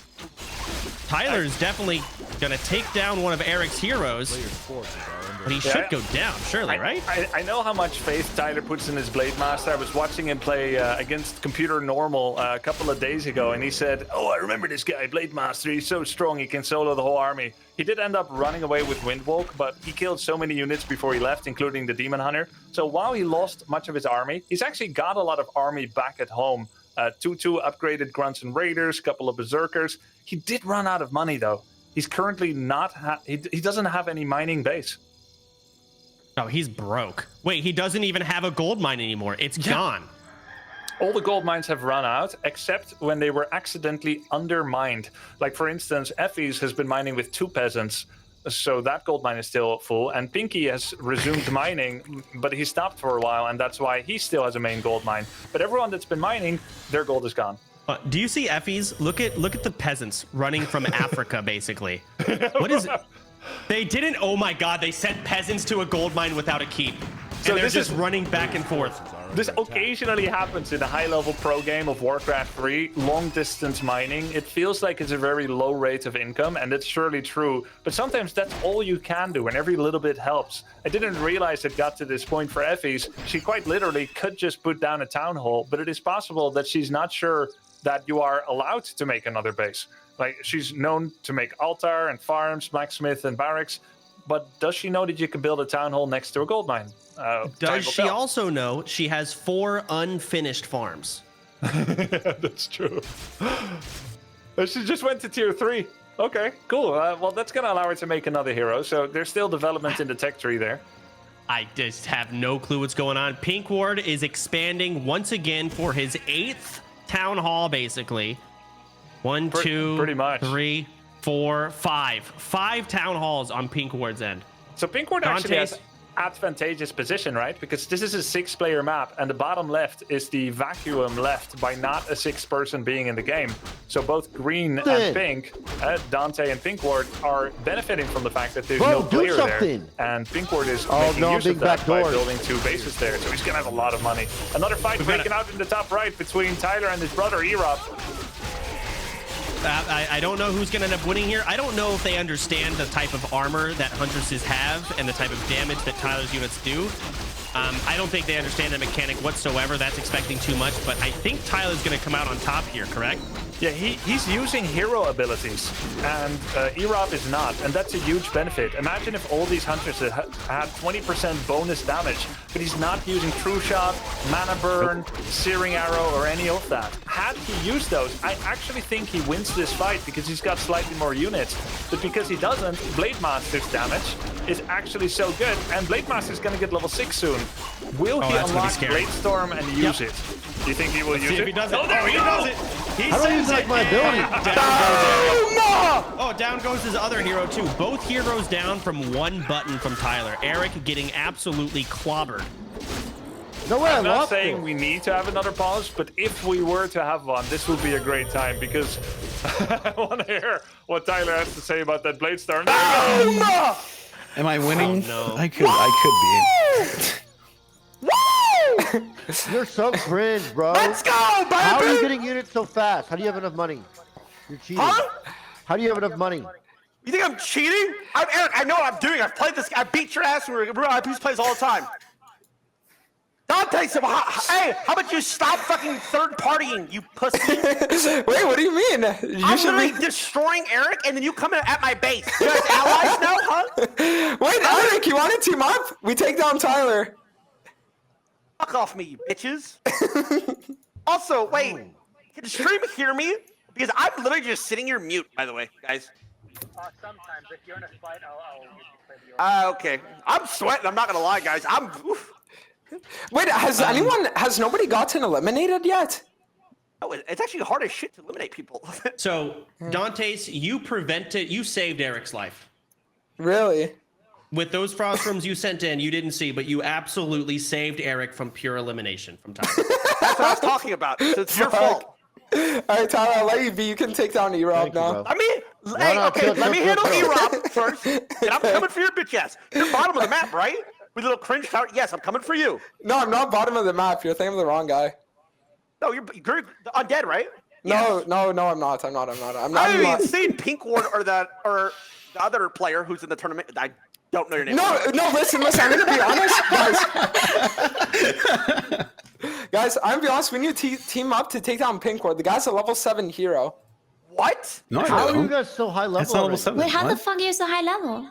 S2: Tyler's definitely going to take down one of Eric's heroes. But he should go down, surely, right?
S1: I know how much faith Tyler puts in his Blade Master. I was watching him play against Computer Normal a couple of days ago, and he said, oh, I remember this guy, Blade Master. He's so strong, he can solo the whole army. He did end up running away with Windwalk, but he killed so many units before he left, including the Demon Hunter. So while he lost much of his army, he's actually got a lot of army back at home. 2 upgraded Grunts and Raiders, a couple of Berserkers. He did run out of money, though. He's currently not... he doesn't have any mining base.
S2: Oh, he's broke. Wait, he doesn't even have a gold mine anymore. It's gone.
S1: All the gold mines have run out, except when they were accidentally undermined. Like, for instance, Effie's has been mining with 2 peasants. so that gold mine is still full. And Pinky has resumed mining, but he stopped for a while, and that's why he still has a main gold mine. But everyone that's been mining, their gold is gone.
S2: Do you see Effie's? Look at the peasants running from Africa, basically. What is it? They didn't. Oh my God! They sent peasants to a gold mine without a keep,
S1: So
S2: and they're
S1: this
S2: just
S1: is-
S2: running back and forth.
S1: This occasionally happens in a high-level pro game of Warcraft 3, long-distance mining. It feels like it's a very low rate of income, and that's surely true. But sometimes that's all you can do, and every little bit helps. I didn't realize it got to this point for Effie's. She quite literally could just put down a town hall, but it is possible that she's not sure that you are allowed to make another base. Like, she's known to make altar and farms, blacksmith and barracks, but does she know that you can build a town hall next to a gold mine?
S2: Does she also know she has 4 unfinished farms?
S1: That's true. She just went to tier 3. Okay, cool. Well, that's going to allow her to make another hero. So there's still development in the tech tree there.
S2: I just have no clue what's going on. Pink Ward is expanding once again for his 8th town hall, basically. 1, 2,
S1: pretty much.
S2: 3, 4, 5. 5 town halls on Pink Ward's end.
S1: So Pink Ward actually has advantageous position, right? Because this is a 6-player map, and the bottom left is the vacuum left by not a 6th person being in the game. So both green and pink, Dante and Pink Ward, are benefiting from the fact that there's no player there. And Pink Ward is making use of that by building 2 bases there. So he's gonna have a lot of money. Another fight breaking out in the top right between Tyler and his brother Erop.
S2: I don't know who's going to end up winning here. I don't know if they understand the type of armor that Huntresses have and the type of damage that Tyler's units do. I don't think they understand the mechanic whatsoever. That's expecting too much, but I think Tyler's going to come out on top here, correct?
S1: Yeah, he's using hero abilities, and Erop is not, and that's a huge benefit. Imagine if all these hunters had 20% bonus damage, but he's not using True Shot, Mana Burn, Searing Arrow, or any of that. Had he used those, I actually think he wins this fight because he's got slightly more units, but because he doesn't, Blade Master's damage is actually so good, and Blade Master's going to get level 6 soon. Will he unlock Great Storm and use it? Do you think he will use it?
S2: If he does it. Oh, he does it. He
S5: I don't
S2: sends
S5: use like
S2: it.
S5: my ability.
S2: Oh, down goes his other hero too. Both heroes down from 1 button from Tyler. Eric getting absolutely clobbered.
S5: No way, I
S1: I'm not
S5: lost
S1: saying
S5: it.
S1: we need to have another pause, but if we were to have one, this would be a great time because I want to hear what Tyler has to say about that Blade Storm.
S6: Am I winning?
S2: Oh, no.
S6: I could be.
S5: You're so cringe, bro.
S3: Let's go, baby!
S5: How are you getting units so fast? How do you have enough money? You're cheating.
S3: Huh?
S5: How do you have enough money?
S3: You think I'm cheating? Eric, I know what I'm doing. I've played this. I beat your ass when we were IPs plays all the time. Dante, hey, how about you stop fucking third partying, you pussy?
S4: Wait, what do you mean?
S3: I'm literally destroying Eric, and then you come in at my base. You guys allies now, huh?
S4: Wait, Eric, you want to team up? We take down Tyler.
S3: Fuck off me, you bitches. Also, wait, can the stream hear me? Because I'm literally just sitting here mute, by the way, guys.
S8: Sometimes, if you're in a fight, I'll play the
S3: Okay. I'm sweating, I'm not gonna lie, guys. Oof.
S4: Wait, has nobody gotten eliminated yet?
S3: Oh, it's actually hard as shit to eliminate people.
S2: So, Dantes, you saved Eric's life.
S4: Really?
S2: With those frost rooms you sent in, you didn't see, but you absolutely saved Eric from pure elimination from Tyler.
S3: That's what I was talking about. So it's your fault.
S4: All right, Tyler, I'll let you be. You can take down Erop now.
S3: I mean, hey, okay, let me handle Erop first, and I'm coming for your bitch ass. You're bottom of the map, right? With a little cringe tower. Yes, I'm coming for you.
S4: No, I'm not bottom of the map. You're thinking of the wrong guy.
S3: No, you're undead, right?
S4: No, no, I'm not. I'm not.
S3: I haven't even seen Pink Ward or the other player who's in the tournament. I don't know your name.
S4: No, listen. I'm gonna be honest, guys. Guys, I'm gonna be honest. We need to team up to take down Pink Ward. The guy's a level 7 hero.
S3: What?
S6: No,
S5: How are you guys so high level?
S6: It's not level
S5: already?
S6: 7.
S7: Wait, how the
S6: What?
S7: fuck are you so high level?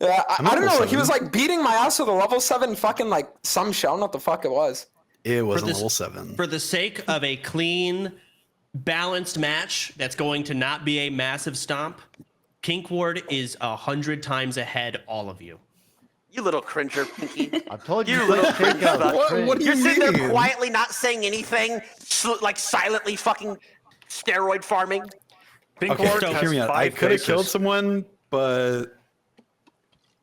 S4: Yeah, I don't know.
S6: level
S4: He was
S6: 7.
S4: like beating my ass with a level 7 fucking like some shell. I don't know what the fuck it was.
S6: It wasn't
S2: this-
S6: level 7.
S2: For the sake of a clean, balanced match that's going to not be a massive stomp, Pink Ward is 100 times ahead, all of you.
S3: You little cringer, Pinky.
S5: I told you,
S3: You
S5: you
S3: little
S5: take out.
S6: What do
S3: You're
S6: you
S3: sitting there
S6: mean?
S3: quietly not saying anything, like silently fucking steroid farming.
S1: Pink
S6: Okay,
S1: Ward
S6: hear
S1: has
S6: me out.
S1: 5
S6: I could have
S1: bases.
S6: killed someone but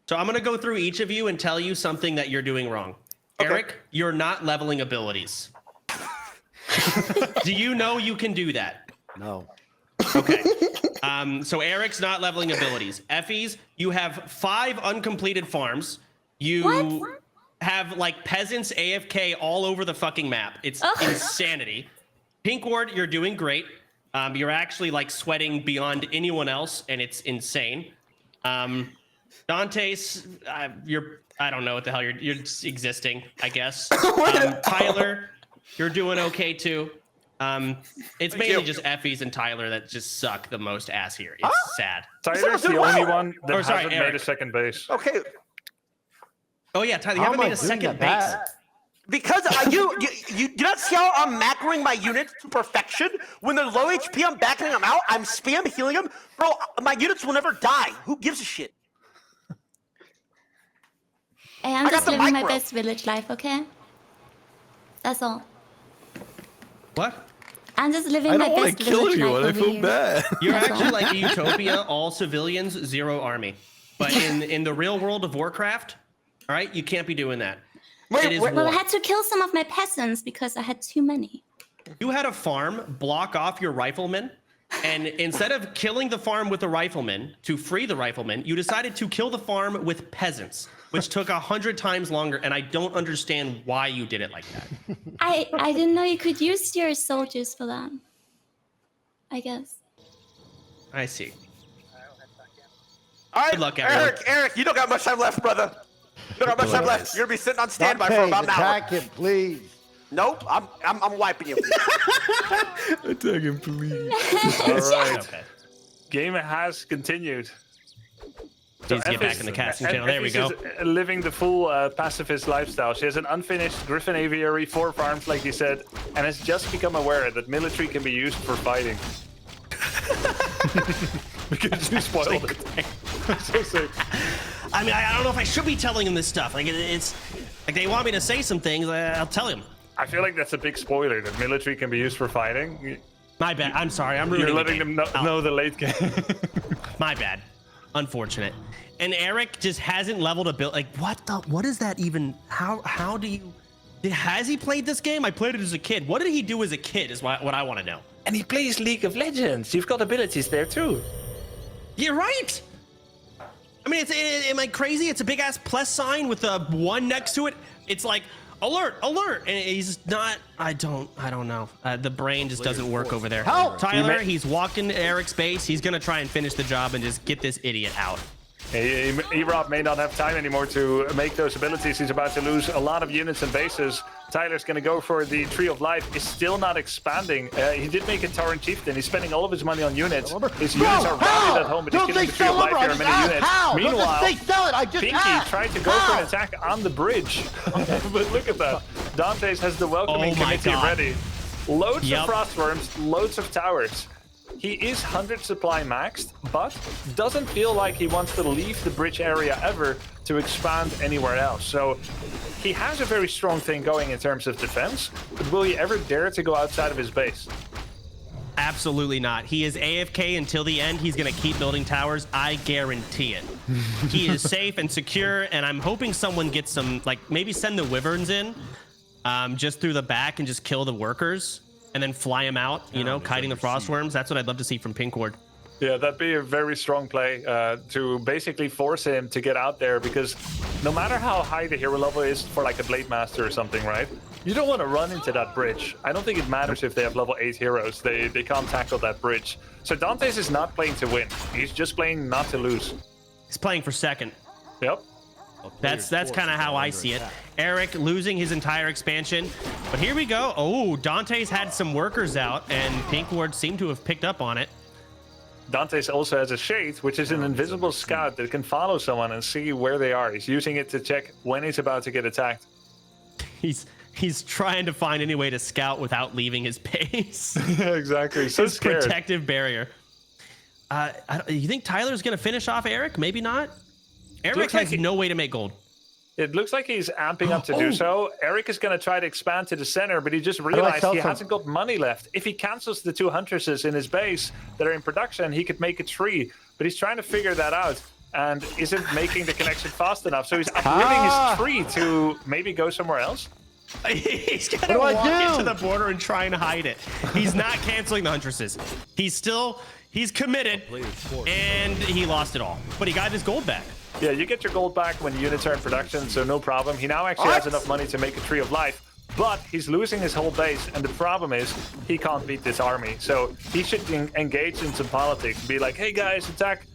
S2: So I'm gonna go through each of you and tell you something that you're doing wrong. Eric, you're not leveling abilities. Do you know you can do that?
S5: No.
S2: Okay. So Eric's not leveling abilities. Effie's, you have 5 uncompleted farms. You
S7: What?
S2: have like peasants AFK all over the fucking map. It's insanity. Pinkward, you're doing great. You're actually like sweating beyond anyone else, and it's insane. Dante's, I don't know what the hell you're just existing, I guess. Tyler, you're doing okay too. It's mainly just Effie's and Tyler that just suck the most ass here. It's sad.
S1: Tyler's the only one that hasn't made a second base.
S3: Okay.
S2: Oh yeah, Tyler, you
S5: How
S2: haven't
S5: am I
S2: made a
S5: doing
S2: second
S5: that
S2: base.
S5: bad?
S3: Because you do not see how I'm macroing my units to perfection? When they're low HP, I'm backing them out. I'm spam healing them. Bro, my units will never die. Who gives a shit?
S7: Hey, I'm
S3: I got
S7: just
S3: the
S7: living my
S3: micro.
S7: best village life, okay? That's all.
S2: What?
S7: I'm just living
S6: I
S7: my
S6: don't want
S7: best
S6: to kill
S7: village
S6: anyone.
S7: life
S6: I
S7: over
S6: feel
S7: here.
S6: bad.
S2: You're
S7: That's
S2: actually
S7: all.
S2: like a utopia, all civilians, 0 army. But in the real world of Warcraft, all right, you can't be doing that. It is
S7: Well, I
S2: war.
S7: had to kill some of my peasants because I had too many.
S2: You had a farm block off your riflemen, and instead of killing the farm with the riflemen to free the riflemen, you decided to kill the farm with peasants, which took 100 times longer, and I don't understand why you did it like that.
S7: I didn't know you could use your soldiers for that. I guess.
S2: I see.
S3: All right,
S2: Good luck, everyone.
S3: Eric, you don't got much time left, brother. You don't got much time left. You're gonna be sitting on standby for
S5: Dante,
S3: about an hour.
S5: attack him, please.
S3: Nope, I'm wiping you.
S6: Attack him, please.
S1: All right.
S2: Okay.
S1: Game has continued.
S2: Please get back in the casting channel. There we go.
S1: Effie's is living the full pacifist lifestyle. She has an unfinished Griffin Aviary, 4 farms, like you said, and has just become aware that military can be used for fighting. Because you spoiled it. I'm so sick.
S2: I mean, I don't know if I should be telling him this stuff. Like, it's like they want me to say some things. I'll tell him.
S1: I feel like that's a big spoiler, that military can be used for fighting.
S2: My bad. I'm sorry. I'm ruining
S1: You're
S2: the
S1: letting
S2: game.
S1: them know the late game.
S2: My bad. Unfortunate. And Eric just hasn't leveled a build. Like, what is that even? How do you? Has he played this game? I played it as a kid. What did he do as a kid? Is what I want to know.
S1: And he plays League of Legends. You've got abilities there too.
S2: You're right. I mean, am I crazy? It's a big ass plus sign with a 1 next to it. It's like alert, alert, and he's not. I don't know. The brain just doesn't work over there.
S5: Help!
S2: Tyler, he's walking to Eric's base. He's gonna try and finish the job and just get this idiot out.
S1: Rob may not have time anymore to make those abilities. He's about to lose a lot of units and bases. Tyler's going to go for the Tree of Life. Is still not expanding. He did make a Tauren Chieftain. He's spending all of his money on units. His units are rounded at home, but he's
S5: Don't
S1: getting
S5: say
S1: the Tree of
S5: sell
S1: Life
S5: it,
S1: here
S5: I
S1: in
S5: just
S1: many
S5: asked
S1: units.
S5: how. Don't
S1: Meanwhile,
S5: say sell it, I just
S1: Pinky
S5: asked.
S1: tried to go for
S5: How?
S1: an attack on the bridge. But look at that. Dante's has the welcoming
S2: Oh my
S1: committee
S2: God.
S1: ready. Loads
S2: Yep.
S1: of frostworms, loads of towers. He is 100 supply maxed, but doesn't feel like he wants to leave the bridge area ever to expand anywhere else. So he has a very strong thing going in terms of defense, but will he ever dare to go outside of his base?
S2: Absolutely not. He is AFK until the end. He's going to keep building towers. I guarantee it. He is safe and secure, and I'm hoping someone gets some, like, maybe send the wyverns in just through the back and just kill the workers and then fly them out, you know, kiting the frostworms. That's what I'd love to see from Pinkward.
S1: Yeah, that'd be a very strong play to basically force him to get out there, because no matter how high the hero level is for like a Blade Master or something, right? You don't want to run into that bridge. I don't think it matters if they have level 8 heroes. They can't tackle that bridge. So Dante's is not playing to win. He's just playing not to lose.
S2: He's playing for second.
S1: Yep.
S2: That's kind of how I see it. Eric losing his entire expansion. But here we go. Oh, Dante's had some workers out, and Pinkward seemed to have picked up on it.
S1: Dante's also has a Shade, which is an invisible scout that can follow someone and see where they are. He's using it to check when he's about to get attacked.
S2: He's trying to find any way to scout without leaving his base.
S1: Yeah, exactly. So
S2: His
S1: scared.
S2: protective barrier. You think Tyler's going to finish off Eric? Maybe not. Eric
S1: Looks like
S2: has no way to make gold.
S1: It looks like he's amping up to do so. Eric is going to try to expand to the center, but he just realized he hasn't got money left. If he cancels the 2 huntresses in his base that are in production, he could make it 3. But he's trying to figure that out and isn't making the connection fast enough. So he's uprooting his tree to maybe go somewhere else.
S2: He's going to walk into the border and try and hide it. He's not canceling the huntresses. He's committed, and he lost it all. But he got his gold back.
S1: Yeah, you get your gold back when units are in production, so no problem. He now actually has enough money to make a Tree of Life, but he's losing his whole base, and the problem is he can't beat this army. So he should engage in some politics, be like, hey guys, attack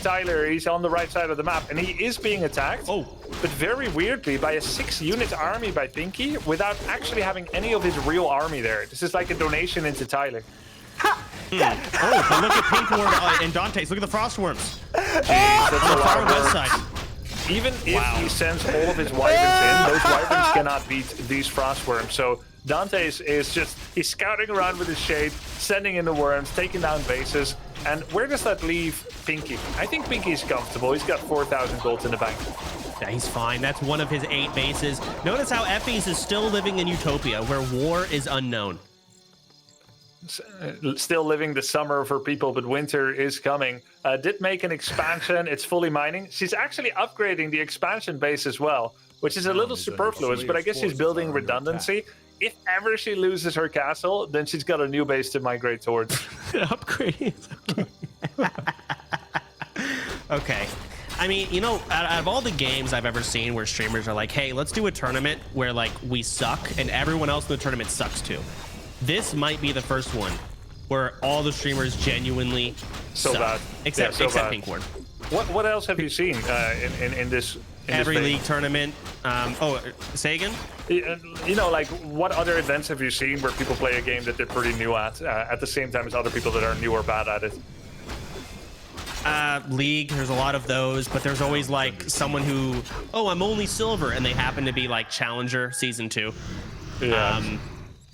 S1: Tyler, he's on the right side of the map, and he is being attacked, but very weirdly by a 6-unit army by Pinky without actually having any of his real army there. This is like a donation into Tyler.
S2: Oh, but look at Pinkward and Dante's. Look at the Frost Worms.
S1: Jeez, that's
S2: On
S1: a
S2: the
S1: lot
S2: far
S1: of
S2: west
S1: work.
S2: side.
S1: Even if he sends all of his wyverns in, those wyverns cannot beat these frost worms. So Dante's is just, he's scouting around with his shade, sending in the worms, taking down bases. And where does that leave Pinky? I think Pinky's comfortable. He's got 4,000 gold in the bank.
S2: Yeah, he's fine. That's one of his 8 bases. Notice how Effie's is still living in Utopia, where war is unknown.
S1: Still living the summer for people, but winter is coming. Did make an expansion. It's fully mining. She's actually upgrading the expansion base as well, which is a little superfluous, but I guess she's building redundancy. If ever she loses her castle, then she's got a new base to migrate towards.
S2: Upgrading. Okay. I mean, you know, out of all the games I've ever seen where streamers are like, hey, let's do a tournament where, like, we suck and everyone else in the tournament sucks too. This might be the first one where all the streamers genuinely
S1: So
S2: suck.
S1: bad.
S2: Except Pinkward.
S1: What else have you seen in this?
S2: Every league tournament. Say again?
S1: You know, like, what other events have you seen where people play a game that they're pretty new at the same time as other people that are new or bad at it?
S2: League, there's a lot of those, but there's always like someone who, I'm only silver, and they happen to be like Challenger Season 2.
S1: Yeah.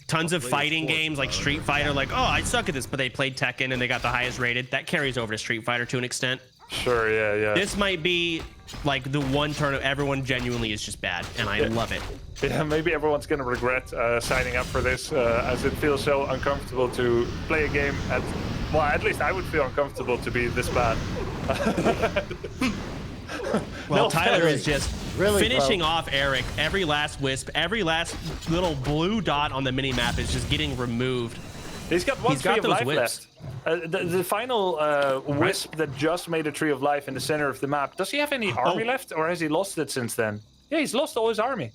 S2: Tons of fighting games like Street Fighter, like, I suck at this, but they played Tekken and they got the highest rated. That carries over to Street Fighter to an extent.
S1: Sure, yeah.
S2: This might be like the one tournament everyone genuinely is just bad, and I love it.
S1: Yeah, maybe everyone's going to regret signing up for this, as it feels so uncomfortable to play a game at... Well, at least I would feel uncomfortable to be this bad.
S2: Well,
S1: No,
S2: Tyler is just
S5: Really,
S2: finishing
S5: bro.
S2: off Eric. Every last wisp, every last little blue dot on the mini-map is just getting removed.
S1: He's got one
S2: He's
S1: Tree
S2: got
S1: of
S2: those
S1: Life
S2: wisps.
S1: left. The final wisp that just made a Tree of Life in the center of the map. Does he have any army left, or has he lost it since then? Yeah, he's lost all his army.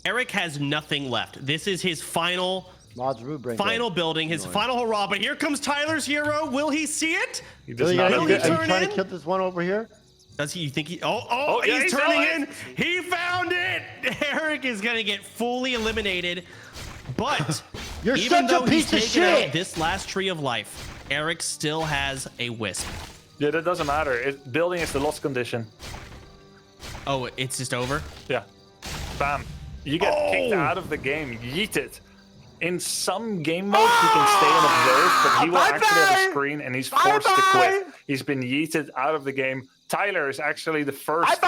S2: Eric has nothing left. This is his final building, his final hurrah. But here comes Tyler's hero. Will he see it?
S1: He does
S5: Are you
S1: not
S2: Will he
S1: have it.
S2: turn
S5: trying
S2: in?
S5: to kill this one over here?
S2: Does he? You think he?
S1: yeah,
S2: he's
S1: he
S2: turning
S1: saw
S2: in.
S1: it.
S2: He found it. Eric is gonna get fully eliminated. But
S5: You're
S2: even
S5: such a
S2: though he's
S5: piece of
S2: taken out
S5: shit.
S2: this last Tree of Life, Eric still has a wisp.
S1: Yeah, that doesn't matter. Building is the lost condition.
S2: Oh, it's just over?
S1: Yeah. Bam. You get kicked out of the game. Yeeted. In some game modes, he can stay and observe, but he will actually have a screen, and he's forced to quit. He's been yeeted out of the game. Tyler is actually the first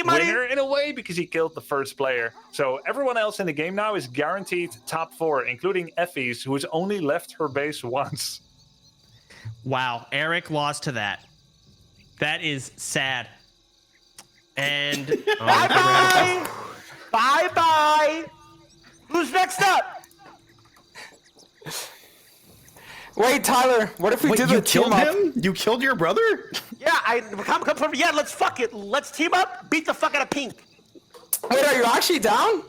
S1: winner in a way because he killed the first player. So everyone else in the game now is guaranteed top 4, including Effie's, who has only left her base once.
S2: Wow, Eric lost to that. That is sad. And
S3: Bye-bye. Who's next up?
S4: Wait, Tyler, what if we did
S6: You
S4: the team
S6: killed
S4: up?
S6: him? You killed your brother?
S3: Yeah, let's fuck it. Let's team up, beat the fuck out of Pink.
S4: Wait, are you actually down?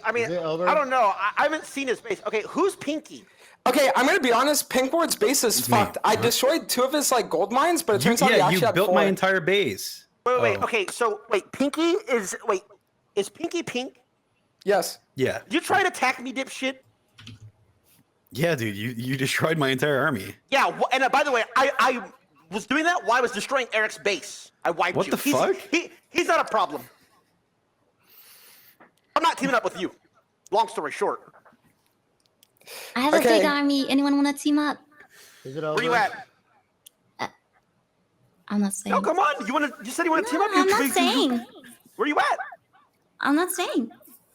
S3: I mean,
S5: Is it over?
S3: I don't know. I haven't seen his face. Okay, who's Pinky?
S4: Okay, I'm gonna be honest. Pinkward's base is fucked. I destroyed 2 of his gold mines, but it turns out he actually
S6: you
S4: had
S6: built
S4: 4.
S6: my entire base.
S3: Wait. Okay, so Pinky is is Pinky pink?
S4: Yes.
S6: Yeah.
S3: You try to attack me, dipshit?
S6: Yeah, dude, you destroyed my entire army.
S3: Yeah, and by the way, I was doing that while I was destroying Eric's base. I wiped
S6: What
S3: you.
S6: the fuck?
S3: He's not a problem. I'm not teaming up with you. Long story short.
S7: I have a
S4: Okay.
S7: big army. Anyone want to team up?
S5: Is it over?
S3: Where you at?
S7: I'm not saying.
S3: No, come on. You said you want to team up?
S7: I'm not saying.
S3: Where you at?
S7: I'm not saying.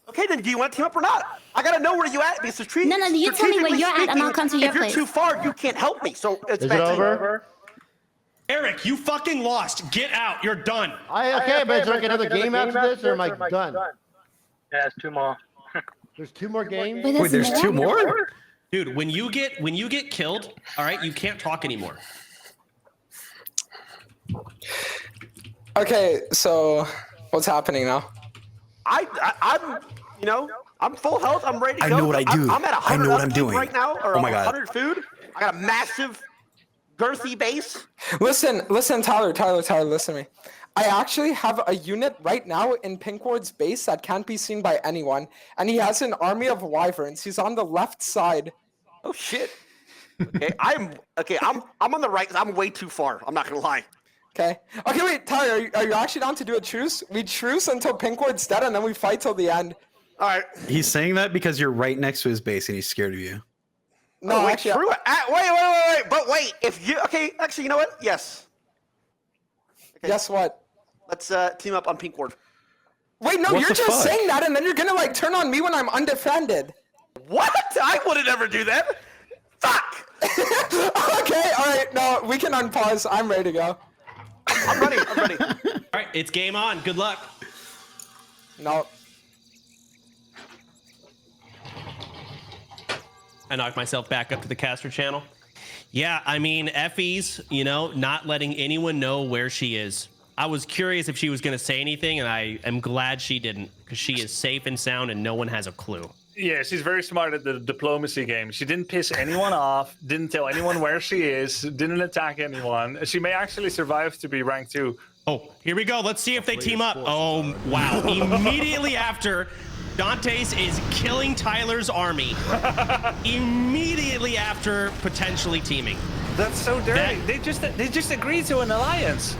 S3: Okay, then do you want to team up or not? I gotta know where you at because
S7: No, you tell me where you're at and I'll come to your
S3: If you're
S7: place.
S3: too far, you can't help me. So it's
S5: Is
S3: back
S5: it
S3: to you.
S5: over?
S2: Eric, you fucking lost. Get out. You're done.
S5: Okay, but is there like another game after this, or am I done?
S8: Yeah, it's 2 more.
S5: There's 2 more games?
S6: Wait, there's 2 more?
S2: Dude, when you get killed, all right, you can't talk anymore.
S4: Okay, so what's happening now?
S3: I'm, you know, I'm full health. I'm ready to
S6: I
S3: go.
S6: know what I do.
S3: I'm at 100
S6: I know what I'm
S3: upkeep
S6: doing.
S3: right now, or
S6: Oh my God.
S3: 100 food. I got a massive, girthy base.
S4: Listen, Tyler, listen to me. I actually have a unit right now in Pink Ward's base that can't be seen by anyone, and he has an army of wyverns. He's on the left side.
S3: Oh shit. Okay, I'm on the right. I'm way too far. I'm not gonna lie.
S4: Okay, wait, Tyler, are you actually down to do a truce? We truce until Pink Ward's dead, and then we fight till the end.
S3: All right.
S6: He's saying that because you're right next to his base and he's scared of you.
S4: No,
S3: Oh, wait,
S4: actually,
S3: true. Wait. But wait, if you actually, you know what? Yes.
S4: guess what?
S3: Let's team up on Pink Ward.
S4: Wait, no,
S6: What
S4: you're
S6: the
S4: just
S6: fuck?
S4: saying that, and then you're gonna like turn on me when I'm undefended.
S3: What? I wouldn't ever do that. Fuck.
S4: Okay, all right, no, we can unpause. I'm ready to go.
S3: I'm ready.
S2: All right, it's game on. Good luck.
S4: No.
S2: I knocked myself back up to the caster channel. Yeah, I mean, Effie's, you know, not letting anyone know where she is. I was curious if she was going to say anything, and I am glad she didn't, because she is safe and sound, and no one has a clue.
S1: Yeah, she's very smart at the diplomacy game. She didn't piss anyone off, didn't tell anyone where she is, didn't attack anyone. She may actually survive to be rank 2.
S2: Oh, here we go. Let's see if they team up. Oh, wow. Immediately after, Dantes is killing Tyler's army. Immediately after potentially teaming.
S1: That's so dirty. They just agreed to an alliance.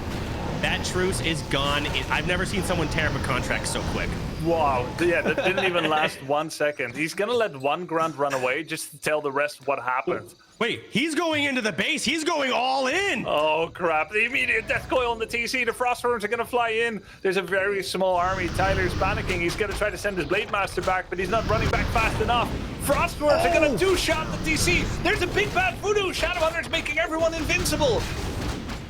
S2: That truce is gone. I've never seen someone tear up a contract so quick.
S1: Wow. Yeah, that didn't even last 1 second. He's gonna let one grunt run away just to tell the rest what happened.
S2: Wait, he's going into the base. He's going all in.
S1: Oh crap, the immediate death coil on the TC, the Frostworms are gonna fly in. There's a very small army. Tyler's panicking. He's gonna try to send his Blade Master back, but he's not running back fast enough. Frostworms are gonna two-shot the TC. There's a big bad voodoo. Shadowhunter's making everyone invincible.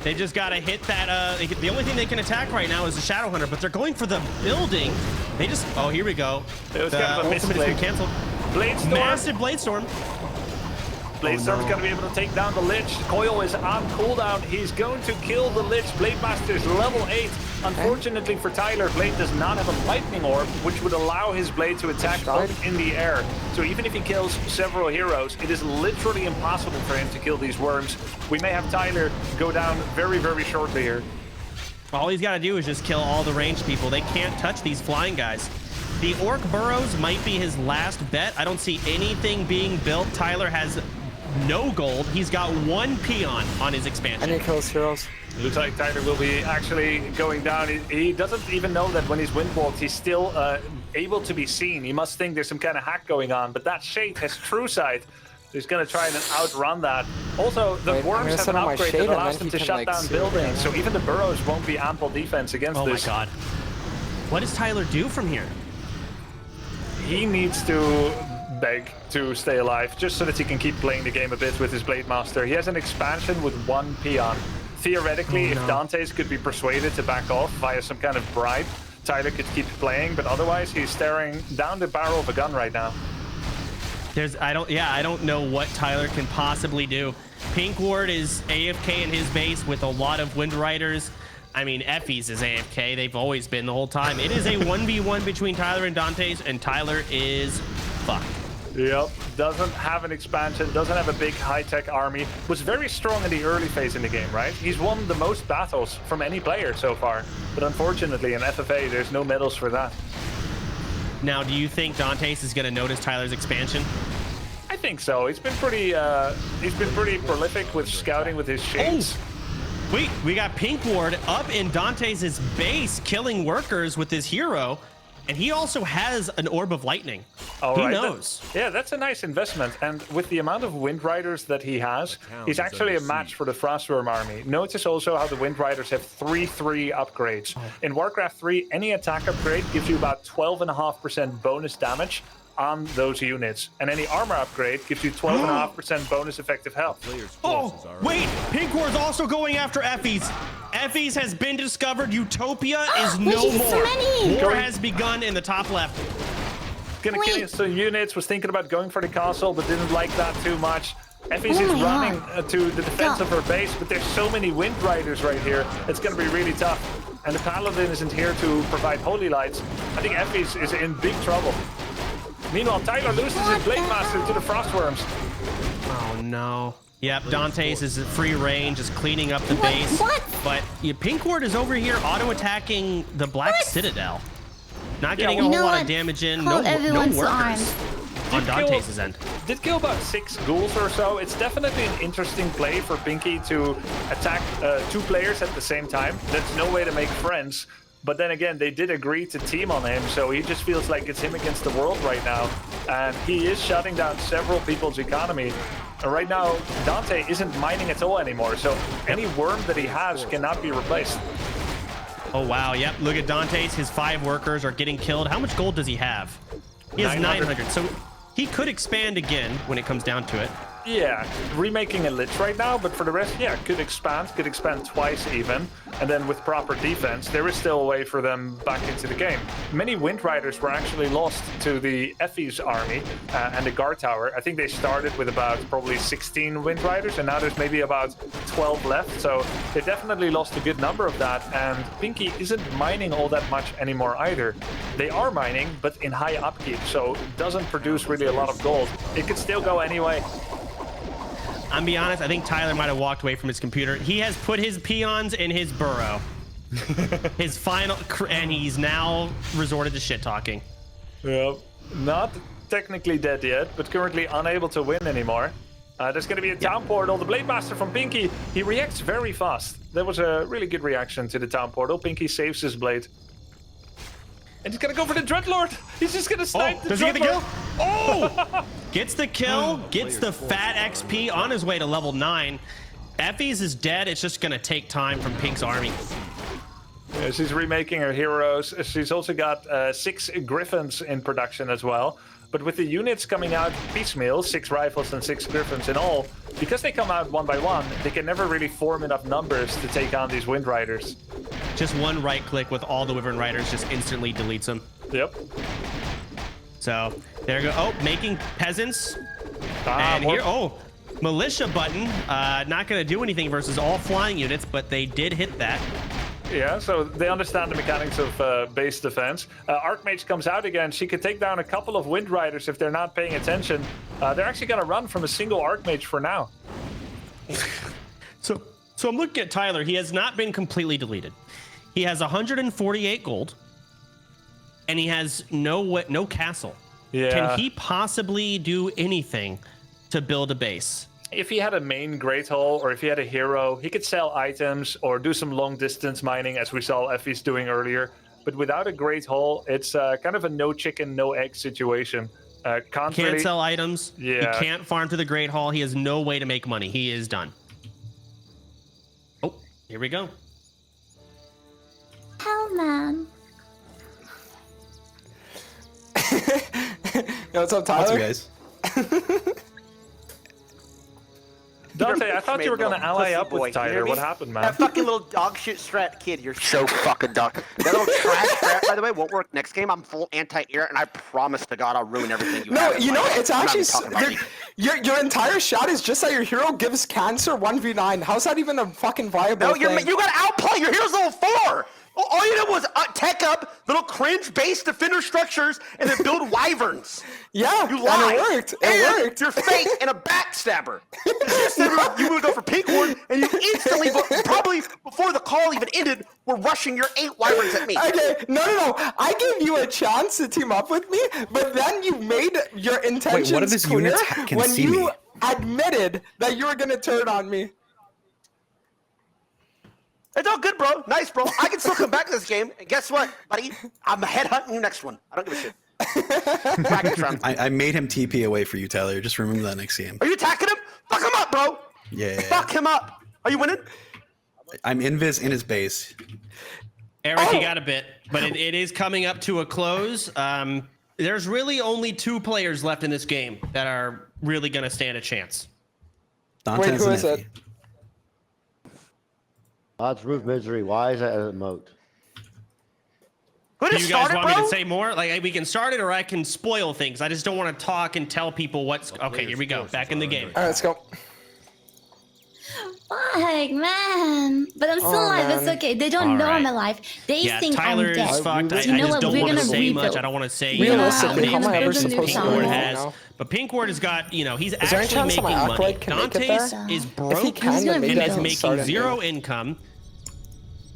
S2: They just gotta hit that, the only thing they can attack right now is the Shadowhunter, but they're going for the building. They just, oh, here we go.
S1: It was
S2: The
S1: kind of a
S2: ultimate has been
S1: misclick.
S2: canceled.
S1: Bladestorm.
S2: Massive Bladestorm.
S1: Bladestorm's gonna be able to take down the Lich. Coil is on cooldown. He's going to kill the Lich. Blade Master's level 8. Unfortunately for Tyler, Blade does not have a lightning orb, which would allow his blade to attack up in the air. So even if he kills several heroes, it is literally impossible for him to kill these worms. We may have Tyler go down very, very shortly here.
S2: All he's got to do is just kill all the ranged people. They can't touch these flying guys. The Orc Burrows might be his last bet. I don't see anything being built. Tyler has no gold. He's got 1 peon on his expansion.
S4: And he kills heroes.
S1: It looks like Tyler will be actually going down. He doesn't even know that when he's windwalked, he's still able to be seen. He must think there's some kind of hack going on, but that Shade has True Sight. He's going to try and outrun that. Also, the
S4: Wait, I'm
S1: worms
S4: gonna
S1: have
S4: set
S1: an
S4: on my
S1: upgrade
S4: Shade
S1: that
S4: and
S1: allows
S4: then
S1: them
S4: he
S1: to
S4: can,
S1: shut
S4: like,
S1: down
S4: see
S1: buildings,
S4: it.
S1: so even the burrows won't be ample defense against
S2: Oh my
S1: this.
S2: god. What does Tyler do from here?
S1: He needs to beg to stay alive, just so that he can keep playing the game a bit with his Blade Master. He has an expansion with 1 peon. Theoretically, if Dantes could be persuaded to back off via some kind of bribe, Tyler could keep playing, but otherwise he's staring down the barrel of a gun right now.
S2: I don't know what Tyler can possibly do. Pink Ward is AFK in his base with a lot of Wind Riders. I mean, Effie's is AFK. They've always been the whole time. It is a 1v1 between Tyler and Dantes, and Tyler is fucked.
S1: Yep, doesn't have an expansion, doesn't have a big high-tech army. Was very strong in the early phase in the game, right? He's won the most battles from any player so far. But unfortunately, in FFA, there's no medals for that.
S2: Now, do you think Dantes is going to notice Tyler's expansion?
S1: I think so. He's been pretty prolific with scouting with his shades.
S2: Wait, we got Pink Ward up in Dantes' base, killing workers with his hero. And he also has an orb of lightning. He knows.
S1: Yeah, that's a nice investment. And with the amount of Wind Riders that he has, he's actually a match for the Frostworm army. Notice also how the Wind Riders have 3/3 upgrades. In Warcraft 3, any attack upgrade gives you about 12.5% bonus damage on those units. And any armor upgrade gives you 12.5% bonus effective health.
S2: Oh, wait! Pink Ward's also going after Effie's. Effie's has been discovered. Utopia is no more. War has begun in the top left.
S1: Gonna kill some units, was thinking about going for the castle, but didn't like that too much. Effie's is running to the defense of her base, but there's so many Wind Riders right here. It's gonna be really tough. And the Paladin isn't here to provide holy lights. I think Effie's is in big trouble. Meanwhile, Tyler loses his Blade Master to the Frostworms.
S2: Oh no. Yep, Dante's is at free range, just cleaning up the base. But Pink Ward is over here auto-attacking the Black Citadel. Not getting a whole lot of damage in. No workers on Dante's end.
S1: Did kill about 6 ghouls or so. It's definitely an interesting play for Pinky to attack 2 players at the same time. That's no way to make friends. But then again, they did agree to team on him, so he just feels like it's him against the world right now. And he is shutting down several people's economy. And right now, Dante isn't mining at all anymore, so any worm that he has cannot be replaced.
S2: Oh, wow. Yep, look at Dante's. His 5 workers are getting killed. How much gold does he have? He has 900. So he could expand again when it comes down to it.
S1: Yeah, remaking a Lich right now, but for the rest, yeah, could expand twice even. And then with proper defense, there is still a way for them back into the game. Many Wind Riders were actually lost to the Effie's army and the guard tower. I think they started with about probably 16 Wind Riders, and now there's maybe about 12 left. So they definitely lost a good number of that, and Pinky isn't mining all that much anymore either. They are mining, but in high upkeep, so it doesn't produce really a lot of gold. It could still go anyway.
S2: I'm be honest, I think Tyler might have walked away from his computer. He has put his peons in his burrow. His final, and he's now resorted to shit talking.
S1: Yep. Not technically dead yet, but currently unable to win anymore. There's going to be a town portal. The Blade Master from Pinky, he reacts very fast. That was a really good reaction to the town portal. Pinky saves his blade. And he's going to go for the Dreadlord. He's just going to snipe the Dreadlord.
S2: Does he get the kill? Oh! Gets the kill, gets the fat XP on his way to level 9. Effie's is dead. It's just going to take time from Pink's army.
S1: Yeah, she's remaking her heroes. She's also got 6 Griffins in production as well. But with the units coming out piecemeal, 6 rifles and 6 Griffins in all, because they come out one by one, they can never really form enough numbers to take on these Wind Riders.
S2: Just one right click with all the Wyvern Riders just instantly deletes them.
S1: Yep.
S2: So there you go. Oh, making peasants. And here, militia button. Not going to do anything versus all flying units, but they did hit that.
S1: Yeah, so they understand the mechanics of base defense. Archmage comes out again. She could take down a couple of Wind Riders if they're not paying attention. They're actually going to run from a single Archmage for now.
S2: So I'm looking at Tyler. He has not been completely deleted. He has 148 gold, and he has no castle.
S1: Yeah.
S2: Can he possibly do anything to build a base?
S1: If he had a main Great Hall, or if he had a hero, he could sell items or do some long distance mining, as we saw Effie's doing earlier. But without a Great Hall, it's kind of a no chicken, no egg situation.
S2: Can't sell items.
S1: Yeah.
S2: He can't farm to the Great Hall. He has no way to make money. He is done. Oh, here we go.
S7: Hell, man.
S4: Yo, what's up, Tyler?
S6: What's up, guys?
S1: Dante, I thought you were going to ally up with Tyler. What happened, man?
S3: That fucking little dog shit strat kid, you're so fucking dog. That little trash strat, by the way, won't work next game. I'm full anti-air, and I promise to God I'll ruin everything you have.
S4: No, you know, it's actually... Your entire shot is just that your hero gives cancer 1v9. How's that even a fucking viable thing?
S3: No, you gotta outplay. Your hero's level 4. All you did was tech up little cringe base defender structures and then build wyverns.
S4: Yeah,
S3: you lied.
S4: And it worked. It worked.
S3: You're fake and a backstabber. You would go for Pink Ward, and you instantly, probably before the call even ended, were rushing your 8 wyverns at me.
S4: Okay, no. I gave you a chance to team up with me, but then you made your intentions
S6: what if this
S4: clear
S6: unit can
S4: when
S6: see
S4: you
S6: me?
S4: admitted that you were gonna turn on me.
S3: It's all good, bro. Nice, bro. I can still come back to this game. And guess what, buddy? I'm headhunting you next one. I don't give a shit. Bracket round.
S6: I made him TP away for you, Tyler. Just remember that next game.
S3: Are you attacking him? Fuck him up, bro.
S6: Yeah.
S3: Fuck him up. Are you winning?
S6: I'm invis in his base.
S2: Eric, you got a bit, but it is coming up to a close. There's really only 2 players left in this game that are really going to stand a chance.
S6: Dante
S4: Wait, who is it?
S5: Odds Roof Misery. Why is that an emote?
S3: Who
S2: Do
S3: just
S2: you guys
S3: started,
S2: want
S3: bro?
S2: me to say more? Like, we can start it, or I can spoil things. I just don't want to talk and tell people what's... Okay, here we go. Back in the game.
S4: All right, let's go.
S7: Fuck, man. But I'm still
S4: Oh,
S7: alive. It's
S4: man.
S7: okay. They don't
S2: All
S7: know I'm
S2: right.
S7: alive. They
S2: Yeah,
S7: think
S2: Tyler
S7: I'm dead.
S2: is fucked. I
S7: You know
S2: just
S7: what?
S2: don't
S7: We're
S2: want to
S7: gonna
S2: say
S7: rebuild.
S2: much. I don't want to say how
S4: Realistically,
S2: many
S4: how am I ever
S2: expansions
S4: supposed to
S2: Pink Ward
S4: win
S2: has.
S4: now?
S2: But Pink Ward has got, you know, he's
S4: there any
S2: actually
S4: chance that
S2: making
S4: my
S2: money.
S4: Acolyte can make it
S2: Dante's
S4: there?
S2: is
S4: If he
S2: broke
S4: can,
S7: He's
S4: then
S7: gonna
S4: maybe
S2: and
S4: I
S2: is
S4: can
S2: making
S4: start it.
S2: 0 income.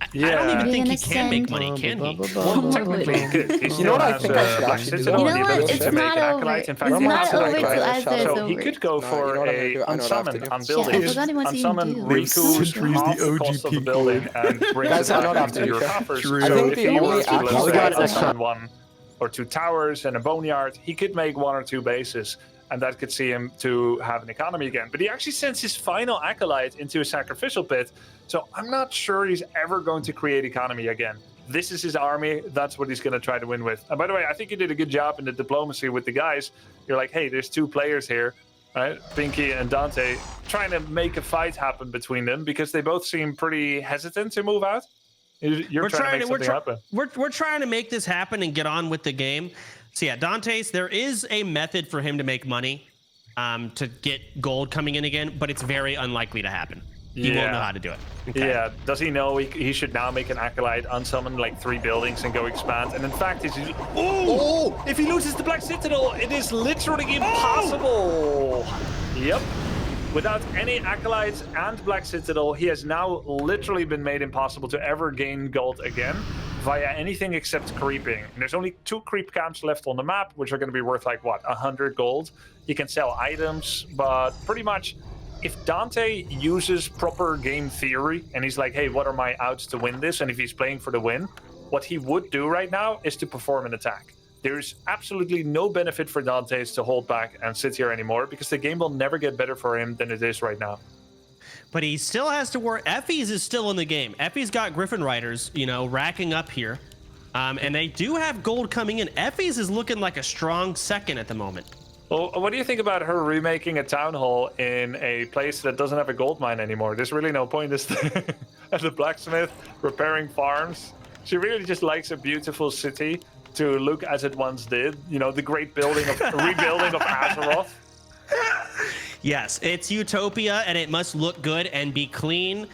S2: I
S1: Yeah.
S2: don't even think he
S7: We're
S2: can make
S7: gonna
S2: money, can he?
S1: Well, technically, he could. He still
S4: know what I
S1: has,
S4: think I should
S1: Black
S4: actually do?
S1: Citadel
S7: You
S1: and
S7: know
S1: the
S7: what?
S1: ability
S7: It's
S1: to make
S7: not
S1: an
S7: over.
S1: acolyte. In fact,
S7: It's
S1: he
S7: not
S1: has an
S7: over
S1: acolyte.
S7: till after it's
S1: So
S7: over.
S1: he could go
S4: No,
S1: for
S4: you know what I'm gonna
S1: a
S4: do. I know what I have to
S1: unsummon
S4: do.
S1: on
S7: Shit, I
S1: buildings.
S7: forgot what you
S1: Unsummon
S7: do.
S1: Riku's
S7: Century's
S1: half
S6: the
S1: the
S6: OG
S1: cost of the
S6: Pink
S1: building
S6: Ward.
S1: and brings
S4: Guys,
S1: it
S4: I know
S1: back
S4: what I have
S1: into
S4: to
S1: your
S4: do.
S1: coffers.
S6: True.
S1: So
S4: I think
S1: if
S4: the
S1: he
S4: only
S1: wants to, let's
S4: acolyte
S1: say,
S5: got it.
S1: unsummon 1 or 2 towers and a boneyard, he could make 1 or 2 bases. And that could see him to have an economy again. But he actually sends his final acolyte into a sacrificial pit. So I'm not sure he's ever going to create economy again. This is his army. That's what he's going to try to win with. And by the way, I think you did a good job in the diplomacy with the guys. You're like, hey, there's 2 players here, right? Pinky and Dante, trying to make a fight happen between them because they both seem pretty hesitant to move out. You're trying to make something happen.
S2: We're trying to make this happen and get on with the game. So yeah, Dante's, there is a method for him to make money, to get gold coming in again, but it's very unlikely to happen. He won't know how to do it. Okay.
S1: Yeah, does he know he should now make an acolyte, unsummon like 3 buildings and go expand? And in fact, if he loses the Black Citadel, it is literally impossible. Yep. Without any acolytes and Black Citadel, he has now literally been made impossible to ever gain gold again via anything except creeping. And there's only 2 creep camps left on the map, which are going to be worth like, what, 100 gold? You can sell items, but pretty much if Dante uses proper game theory and he's like, hey, what are my outs to win this? And if he's playing for the win, what he would do right now is to perform an attack. There's absolutely no benefit for Dante's to hold back and sit here anymore because the game will never get better for him than it is right now.
S2: But he still has to work. Effie's is still in the game. Effie's got Griffin Riders, you know, racking up here. And they do have gold coming in. Effie's is looking like a strong second at the moment.
S1: Well, what do you think about her remaking a town hall in a place that doesn't have a gold mine anymore? There's really no point, is there? As a blacksmith, repairing farms. She really just likes a beautiful city to look as it once did. You know, the great building of rebuilding of Azeroth.
S2: Yes, it's utopia and it must look good and be clean.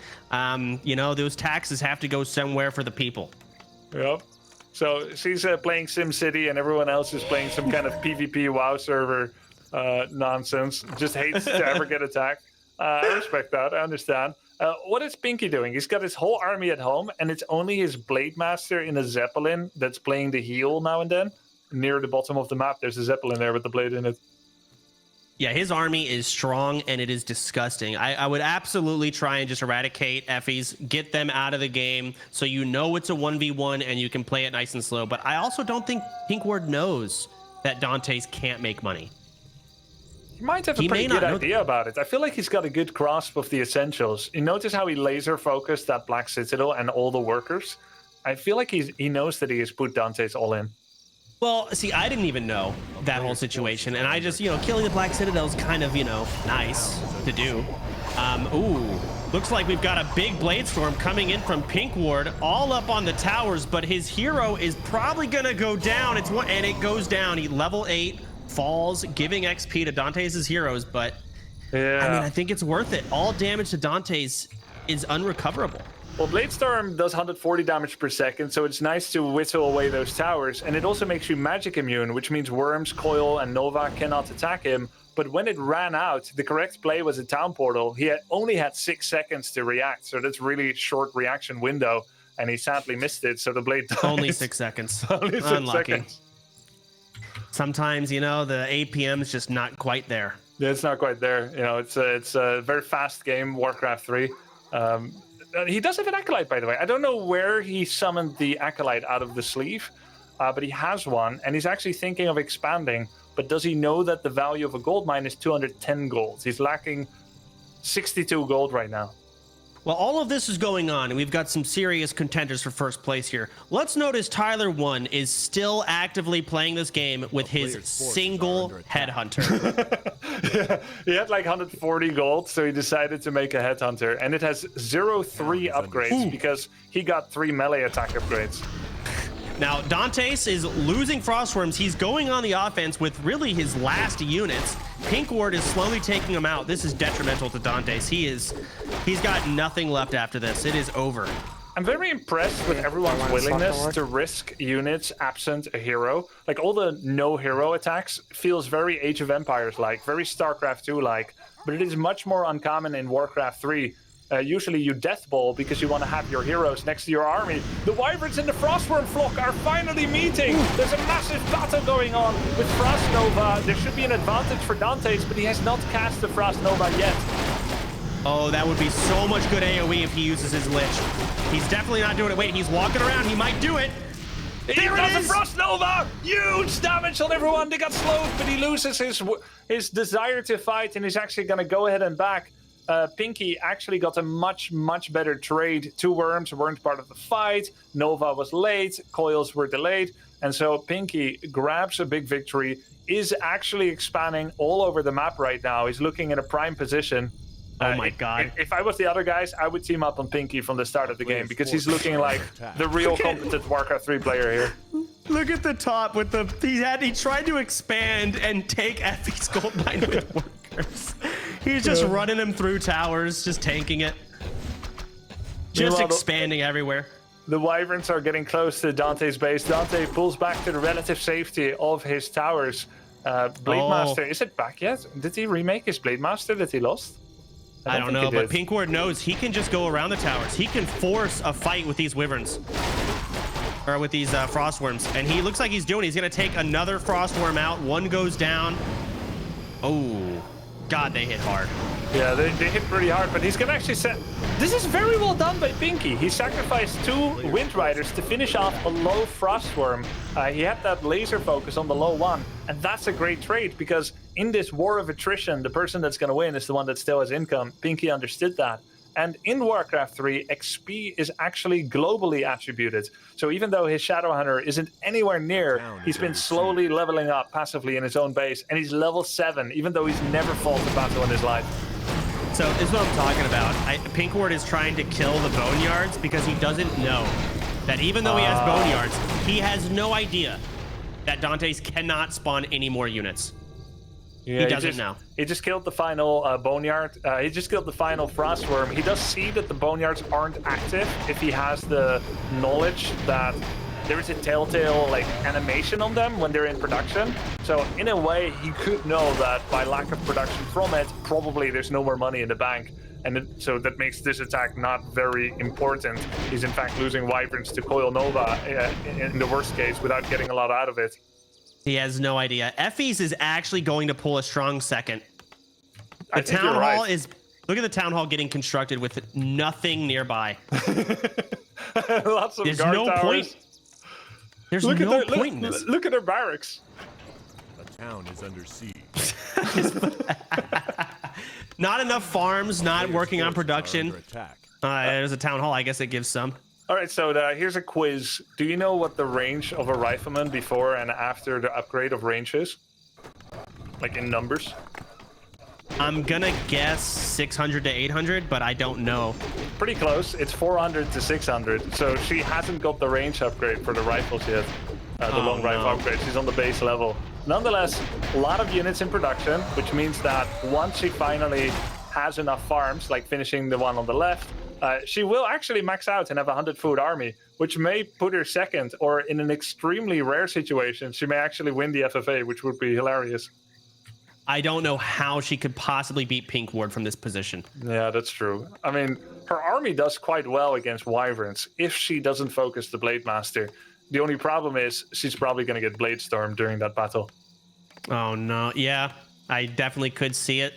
S2: You know, those taxes have to go somewhere for the people.
S1: Yep. So she's playing SimCity and everyone else is playing some kind of PvP WoW server nonsense. Just hates to ever get attacked. I respect that. I understand. What is Pinky doing? He's got his whole army at home, and it's only his Blade Master in a Zeppelin that's playing the heal now and then. Near the bottom of the map, there's a Zeppelin there with the blade in it.
S2: Yeah, his army is strong and it is disgusting. I would absolutely try and just eradicate Effie's, get them out of the game so you know it's a 1v1 and you can play it nice and slow. But I also don't think Pink Ward knows that Dante's can't make money.
S1: He might have a pretty good idea about it. I feel like he's got a good grasp of the essentials. You notice how he laser focused that Black Citadel and all the workers? I feel like he knows that he has put Dante's all in.
S2: Well, see, I didn't even know that whole situation, and I just, you know, killing the Black Citadel is kind of, you know, nice to do. Ooh, looks like we've got a big Blade Storm coming in from Pink Ward, all up on the towers, but his hero is probably gonna go down. And it goes down. He level 8 falls, giving XP to Dante's heroes, but yeah. I mean, I think it's worth it. All damage to Dante's is unrecoverable.
S1: Well, Blade Storm does 140 damage per second, so it's nice to whittle away those towers. And it also makes you magic immune, which means Worms, Coil, and Nova cannot attack him. But when it ran out, the correct play was a town portal. He only had 6 seconds to react, so that's really short reaction window. And he sadly missed it, so the blade died.
S2: Only 6 seconds.
S1: Only 6
S2: Unlucky.
S1: seconds.
S2: Sometimes, you know, the APM is just not quite there.
S1: Yeah, it's not quite there. You know, it's a very fast game, Warcraft 3. he does have an Acolyte, by the way. I don't know where he summoned the Acolyte out of the sleeve, but he has one, and he's actually thinking of expanding. But does he know that the value of a gold mine is 210 gold? He's lacking 62 gold right now.
S2: Well, all of this is going on, and we've got some serious contenders for first place here. Let's notice Tyler1 is still actively playing this game with his single headhunter.
S1: Yeah, he had like 140 gold, so he decided to make a headhunter, and it has 0-3 upgrades because he got 3 melee attack upgrades.
S2: Now, Dantes is losing Frostworms. He's going on the offense with really his last units. Pink Ward is slowly taking him out. This is detrimental to Dantes. He's got nothing left after this. It is over.
S1: I'm very impressed with everyone's willingness to risk units absent a hero. Like, all the no hero attacks feels very Age of Empires-like, very StarCraft 2-like, but it is much more uncommon in Warcraft 3. Usually you death ball because you want to have your heroes next to your army. The Wyverns and the Frostworm flock are finally meeting. There's a massive battle going on with Frost Nova. There should be an advantage for Dantes, but he has not cast the Frost Nova yet.
S2: Oh, that would be so much good AoE if he uses his Lich. He's definitely not doing it. Wait, he's walking around. He might do it.
S1: There it is! A Frost Nova! Huge damage on everyone. They got slowed, but he loses his desire to fight, and he's actually going to go ahead and back. Pinky actually got a much better trade. 2 worms weren't part of the fight. Nova was late. Coils were delayed. And so Pinky grabs a big victory, is actually expanding all over the map right now. He's looking in a prime position.
S2: Oh my God.
S1: If I was the other guys, I would team up on Pinky from the start of the game because he's looking like the real competent Warcraft 3 player here.
S2: Look at the top with the... He tried to expand and take Effie's gold mine with workers. He's just running him through towers, just tanking it. Just expanding everywhere.
S1: The Wyverns are getting close to Dante's base. Dante pulls back to the relative safety of his towers. Blademaster, is it back yet? Did he remake his Blademaster that he lost?
S2: I don't know, but Pink Ward knows he can just go around the towers. He can force a fight with these Wyverns. Or with these Frostworms. And he looks like he's doing it. He's going to take another Frostworm out. One goes down. Oh, God, they hit hard.
S1: Yeah, they hit pretty hard, but he's going to actually set... This is very well done by Pinky. He sacrificed 2 Wind Riders to finish off a low Frostworm. He had that laser focus on the low one, and that's a great trade because in this war of attrition, the person that's going to win is the one that still has income. Pinky understood that. And in Warcraft 3, XP is actually globally attributed. So even though his Shadowhunter isn't anywhere near, he's been slowly leveling up passively in his own base, and he's level 7, even though he's never fought a battle in his life.
S2: So this is what I'm talking about. Pink Ward is trying to kill the Boneyards because he doesn't know that even though he has Boneyards, he has no idea that Dantes cannot spawn any more units.
S1: Yeah,
S2: he doesn't know.
S1: He just killed the final Boneyard. He just killed the final Frostworm. He does see that the Boneyards aren't active if he has the knowledge that there is a telltale like animation on them when they're in production. So in a way, he could know that by lack of production from it, probably there's no more money in the bank. And so that makes this attack not very important. He's in fact losing Wyverns to Coil Nova in the worst case without getting a lot out of it.
S2: He has no idea. Effie's is actually going to pull a strong second. The town hall is... Look at the town hall getting constructed with nothing nearby.
S1: Lots of
S2: There's
S1: guard
S2: no
S1: towers.
S2: point. There's no point in this.
S1: Look at their barracks.
S9: The town is under siege.
S2: Not enough farms, not working on production. There's a town hall. I guess it gives some.
S1: All right, so here's a quiz. Do you know what the range of a rifleman before and after the upgrade of range is? Like in numbers?
S2: I'm gonna guess 600 to 800, but I don't know.
S1: Pretty close. It's 400 to 600. So she hasn't got the range upgrade for the rifles yet. The long rifle upgrade. She's on the base level. Nonetheless, a lot of units in production, which means that once she finally has enough farms, like finishing the one on the left, she will actually max out and have a 100-foot army, which may put her second, or in an extremely rare situation, she may actually win the FFA, which would be hilarious.
S2: I don't know how she could possibly beat Pink Ward from this position.
S1: Yeah, that's true. I mean, her army does quite well against Wyverns if she doesn't focus the Blade Master. The only problem is she's probably going to get Blade Storm during that battle.
S2: Oh, no. Yeah, I definitely could see it.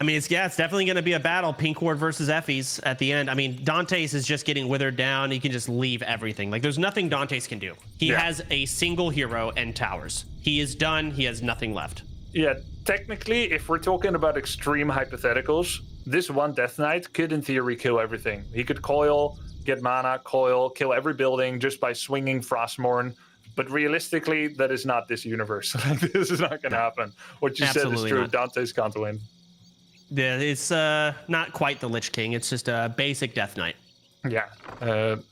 S2: I mean, it's definitely going to be a battle, Pink Ward versus Effie's at the end. I mean, Dante's is just getting withered down. He can just leave everything. Like, there's nothing Dante's can do. He has a single hero and towers. He is done. He has nothing left.
S1: Yeah, technically, if we're talking about extreme hypotheticals, this one Death Knight could, in theory, kill everything. He could coil, get mana, coil, kill every building just by swinging Frostmourne. But realistically, that is not this universe. This is not going to happen. What you said is true. Not. Dante's can't win.
S2: Yeah, it's not quite the Lich King. It's just a basic Death Knight.
S1: Yeah.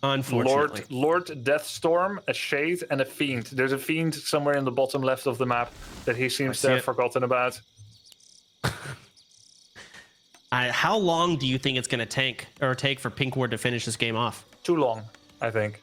S2: Unfortunately.
S1: Lord Deathstorm, a Shade, and a Fiend. There's a Fiend somewhere in the bottom left of the map that he seems to have forgotten about.
S2: How long do you think it's going to take for Pink Ward to finish this game off?
S1: Too long, I think.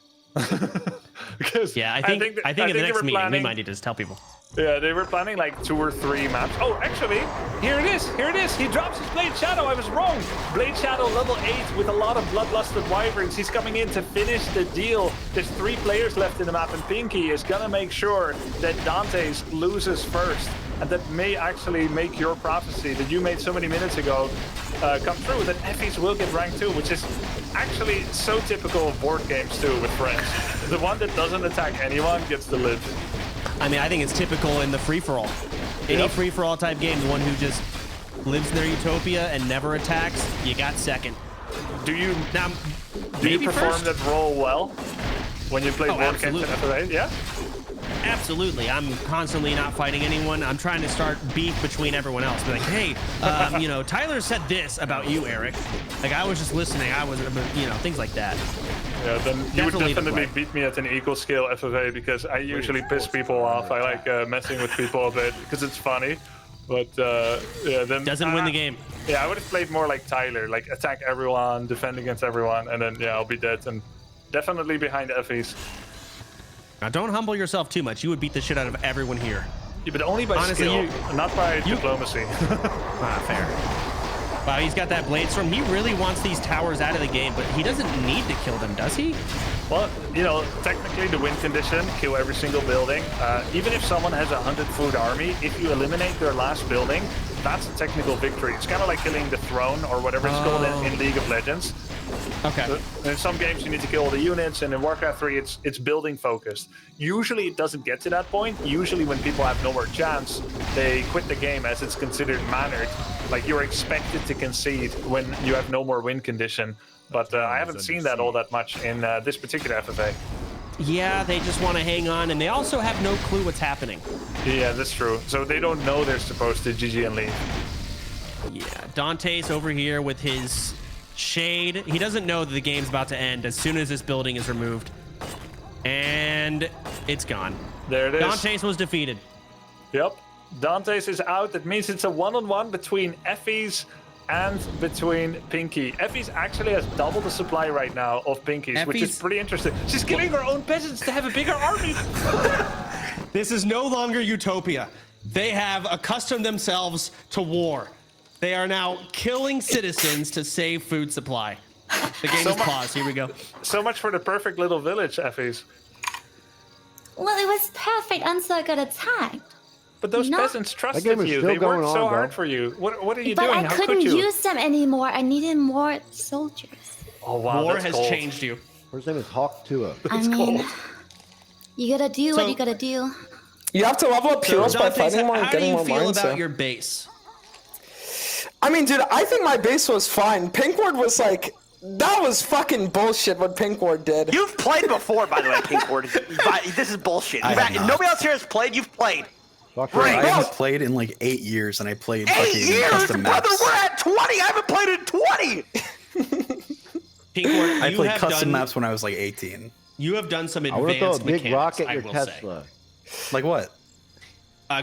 S1: Because
S2: I think in the next meeting we might need to just tell people.
S1: Yeah, they were planning like 2 or 3 maps. Oh, actually, here it is. Here it is. He drops his Blade Shadow. I was wrong. Blade Shadow level 8 with a lot of bloodlusted wyverns. He's coming in to finish the deal. There's 3 players left in the map, and Pinky is gonna make sure that Dante's loses first. And that may actually make your prophecy that you made so many minutes ago come true, that Effie's will get ranked too, which is actually so typical of board games too with friends. The one that doesn't attack anyone gets to live.
S2: I mean, I think it's typical in the free-for-all. Any free-for-all type game, the one who just lives in their utopia and never attacks, you got second.
S1: Do you perform
S2: first?
S1: that role well when you play board games in FFA? Yeah?
S2: Absolutely. I'm constantly not fighting anyone. I'm trying to start beef between everyone else. Be like, hey, you know, Tyler said this about you, Eric. Like, I was just listening. I was, you know, things like that.
S1: Yeah, then you would definitely beat me at an equal scale FFA because I usually piss people off. I like messing with people a bit because it's funny. But yeah, then
S2: doesn't win the game.
S1: Yeah, I would have played more like Tyler, like attack everyone, defend against everyone, and then I'll be dead and definitely behind Effie's.
S2: Now don't humble yourself too much. You would beat the shit out of everyone here.
S1: Yeah, but only by skill, not by diplomacy.
S2: Fair. Wow, he's got that Blade Storm. He really wants these towers out of the game, but he doesn't need to kill them, does he?
S1: Well, you know, technically the win condition, kill every single building. Even if someone has a 100-foot army, if you eliminate their last building, that's a technical victory. It's kind of like killing the throne or whatever it's called in League of Legends.
S2: Okay.
S1: In some games you need to kill all the units, and in Warcraft 3 it's building focused. Usually it doesn't get to that point. Usually when people have no more chance, they quit the game as it's considered mannered. Like you're expected to concede when you have no more win condition. But I haven't seen that all that much in this particular FFA.
S2: Yeah, they just want to hang on, and they also have no clue what's happening.
S1: Yeah, that's true. So they don't know they're supposed to GG and leave.
S2: Yeah, Dante's over here with his Shade. He doesn't know that the game's about to end as soon as this building is removed. And it's gone.
S1: There it is.
S2: Dante's was defeated.
S1: Yep. Dante's is out. That means it's a one-on-one between Effie's and between Pinky. Effie's actually has double the supply right now of Pinky's, which is pretty interesting. She's killing her own peasants to have a bigger army.
S2: This is no longer utopia. They have accustomed themselves to war. They are now killing citizens to save food supply. The game is paused. Here we go.
S1: So much for the perfect little village, Effie's.
S7: Well, it was perfect until I got attacked.
S1: But those peasants trusted you. They worked so hard for you. What are you doing?
S7: But I couldn't use them anymore. I needed more soldiers.
S1: Oh, wow.
S2: War has changed you.
S5: His name is Hawk Tua.
S7: I mean, you gotta do what you gotta do.
S4: You have to level up heroes by fighting more and getting more mines.
S2: How do you feel about your base?
S4: I mean, dude, I think my base was fine. Pink Ward was like, that was fucking bullshit what Pink Ward did.
S3: You've played before, by the way, Pink Ward. This is bullshit. Nobody else here has played. You've played.
S6: I haven't played in like 8 years, and I played 8 years,
S3: custom maps. Brother, we're at 20. I haven't played in 20.
S2: Pink Ward,
S6: I played custom maps when I was like 18.
S2: You have done some
S5: I want to
S2: advanced
S5: throw a big rock at
S2: mechanics,
S5: your Tesla.
S6: Like what?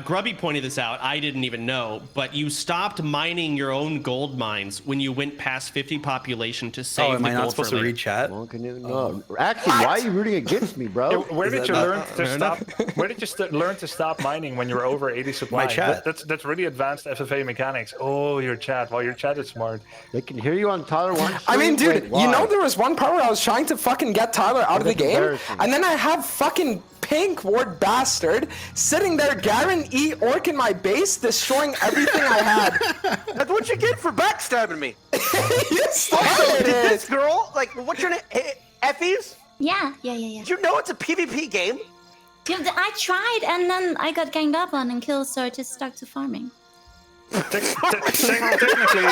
S2: Grubby pointed this out. I didn't even know, but you stopped mining your own gold mines when you went past 50 population to save the gold.
S6: Am I not supposed to read chat?
S5: No. Actually, why are you rooting against me, bro?
S1: Where did you learn to stop? Where did you learn to stop mining when you were over 80 supply?
S6: My chat.
S1: That's really advanced FFA mechanics. Oh, your chat. Well, your chat is smart.
S5: They can hear you on Tyler1.
S4: I mean, dude, you know there was one part where I was trying to fucking get Tyler out of the game, and then I have fucking pink ward bastard sitting there, Garen E orc in my base, destroying everything I had.
S3: That's what you get for backstabbing me.
S4: You started
S3: Did this
S4: it.
S3: girl, like, what's your name? Effie's?
S7: Yeah.
S3: Did you know it's a PvP game?
S7: Dude, I tried and then I got ganged up on and killed, so I just stuck to farming.
S1: Technically,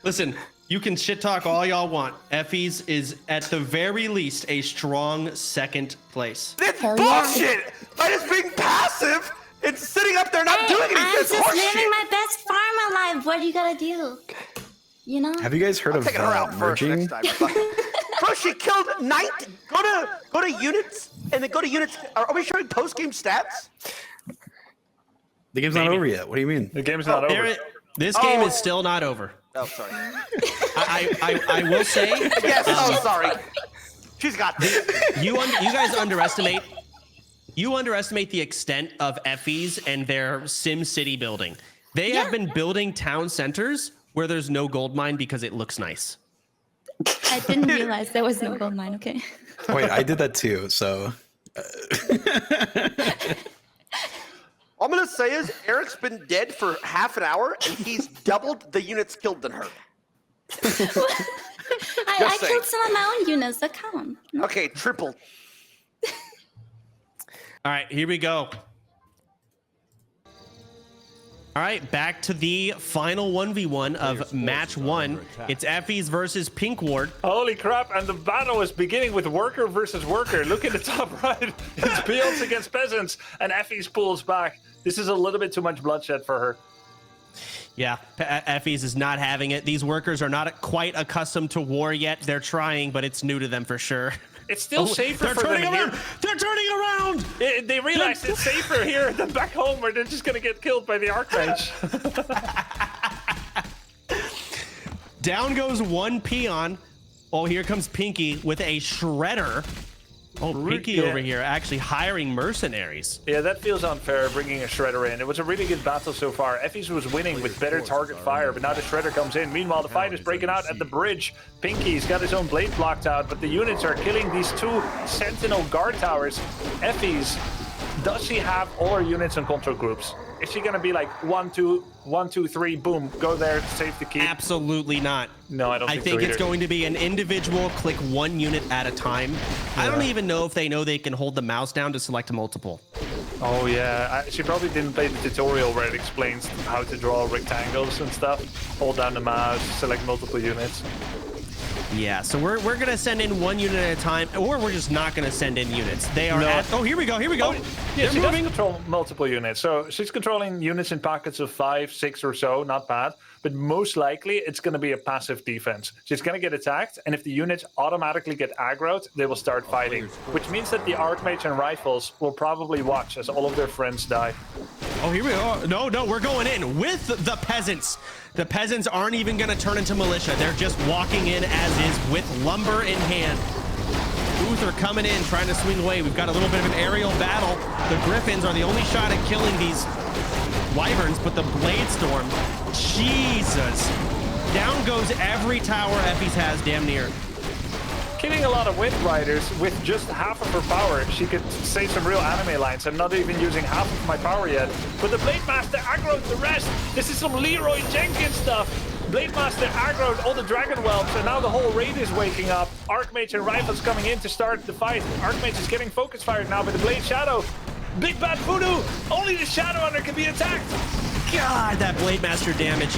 S2: Listen, you can shit talk all y'all want. Effie's is at the very least a strong second place.
S3: That's
S7: Hell yeah.
S3: bullshit! By just being passive and sitting up there not
S7: Hey,
S3: doing anything.
S7: I'm
S3: That's
S7: just
S3: horseshit.
S7: living my best farm alive. What do you gotta do? You know?
S6: Have you guys heard of
S3: Taking her out first
S6: merging?
S3: next time. Bro, she killed 19. Go to units and then go to units. Are we showing post game stats?
S6: The game's not over yet. What do you mean?
S1: the game's not over.
S2: This game is still not over.
S3: Oh, sorry.
S2: I will say,
S3: Yes. Oh, sorry. She's got this.
S2: you guys underestimate the extent of Effie's and their Sim City building. They have been building town centers where there's no gold mine because it looks nice.
S7: I didn't realize there was no gold mine, okay.
S6: Wait, I did that too. So
S3: All I'm gonna say is Eric's been dead for half an hour and he's doubled the units killed than her.
S7: I killed some of my own units that count. No?
S3: Okay, triple.
S2: All right, here we go. All right, back to the final 1v1 of match 1. It's Effie's versus Pink Ward.
S1: Holy crap, and the battle is beginning with worker versus worker. Look at the top right. It's Beals against peasants, and Effie's pulls back. This is a little bit too much bloodshed for her.
S2: Yeah, Effie's is not having it. These workers are not quite accustomed to war yet. They're trying, but it's new to them for sure.
S1: It's still safer
S2: They're
S1: for them
S2: turning
S1: here.
S2: around! They're turning around!
S1: They realize it's safer here than back home where they're just going to get killed by the Archmage.
S2: Down goes one peon. Oh, here comes Pinky with a shredder. Oh, Pinky
S1: Yeah.
S2: over here actually hiring mercenaries.
S1: Yeah, that feels unfair, bringing a Shredder in. It was a really good battle so far. Effie's was winning with better target fire, but now the Shredder comes in. Meanwhile, the fight is breaking out at the bridge. Pinky's got his own blade blocked out, but the units are killing these two Sentinel guard towers. Effie's, does she have all her units on control groups? Is she going to be like 1, 2, 1, 2, 3, boom, go there, save the key?
S2: Absolutely not.
S1: No, I don't
S2: I
S1: think
S2: think
S1: so
S2: it's
S1: either.
S2: going to be an individual click one unit at a time. I don't even know if they know they can hold the mouse down to select multiple.
S1: Oh yeah, she probably didn't play the tutorial where it explains how to draw rectangles and stuff. Hold down the mouse, select multiple units.
S2: Yeah, so we're gonna send in one unit at a time, or we're just not gonna send in units. They are at, oh, here we go.
S1: Yeah,
S2: They're
S1: she
S2: moving.
S1: does control multiple units. So she's controlling units in pockets of 5, 6 or so, not bad. But most likely, it's going to be a passive defense. She's going to get attacked, and if the units automatically get aggroed, they will start fighting. Which means that the Archmage and Rifles will probably watch as all of their friends die.
S2: Oh, here we go. No, we're going in with the peasants. The peasants aren't even going to turn into militia. They're just walking in as is with lumber in hand. Uther coming in, trying to swing away. We've got a little bit of an aerial battle. The Griffins are the only shot at killing these Wyverns, but the Blade Storm, Jesus. Down goes every tower Effie's has, damn near.
S1: Killing a lot of Wind Riders with just half of her power. She could say some real anime lines. I'm not even using half of my power yet. But the Blade Master aggroed the rest. This is some Leroy Jenkins stuff. Blade Master aggroed all the Dragon Whelps, and now the whole raid is waking up. Archmage and Rifles coming in to start the fight. Archmage is getting focus fired now by the Blade Shadow. Big Bad Voodoo! Only the Shadow Hunter can be attacked!
S2: God, that Blade Master damage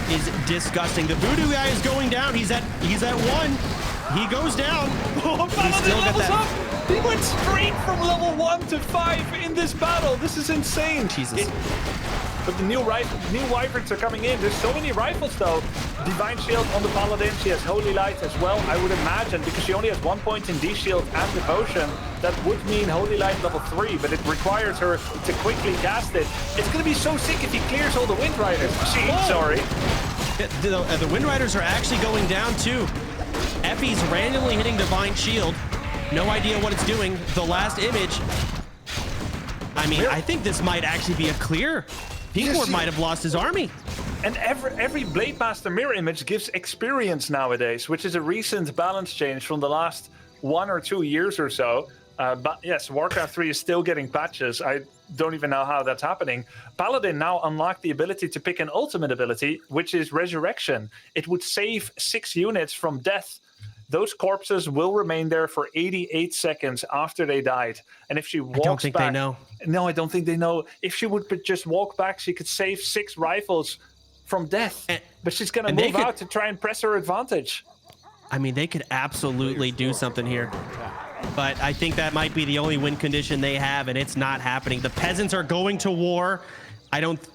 S2: is disgusting. The Voodoo guy is going down. He's at 1. He goes down.
S1: Oh, Paladin levels up! He went straight from level 1 to 5 in this battle. This is insane.
S2: Jesus.
S1: But the new Wyverns are coming in. There's so many rifles though. Divine Shield on the Paladin. She has Holy Light as well, I would imagine, because she only has 1 point in D-Shield and Devotion. That would mean Holy Light level 3, but it requires her to quickly cast it. It's gonna be so sick if he clears all the Wind Riders. Sorry.
S2: The Wind Riders are actually going down too. Effie's randomly hitting Divine Shield. No idea what it's doing. The last image. I mean, I think this might actually be a clear. Pinkward might have lost his army.
S1: And every Blade Master mirror image gives experience nowadays, which is a recent balance change from the last 1 or 2 years or so. But yes, Warcraft 3 is still getting patches. I don't even know how that's happening. Paladin now unlocked the ability to pick an ultimate ability, which is Resurrection. It would save 6 units from death. Those corpses will remain there for 88 seconds after they died. And if she walks back...
S2: I don't think they know.
S1: No, I don't think they know. If she would just walk back, she could save 6 rifles from death. But she's going to move out to try and press her advantage.
S2: I mean, they could absolutely do something here. But I think that might be the only win condition they have, and it's not happening. The peasants are going to war.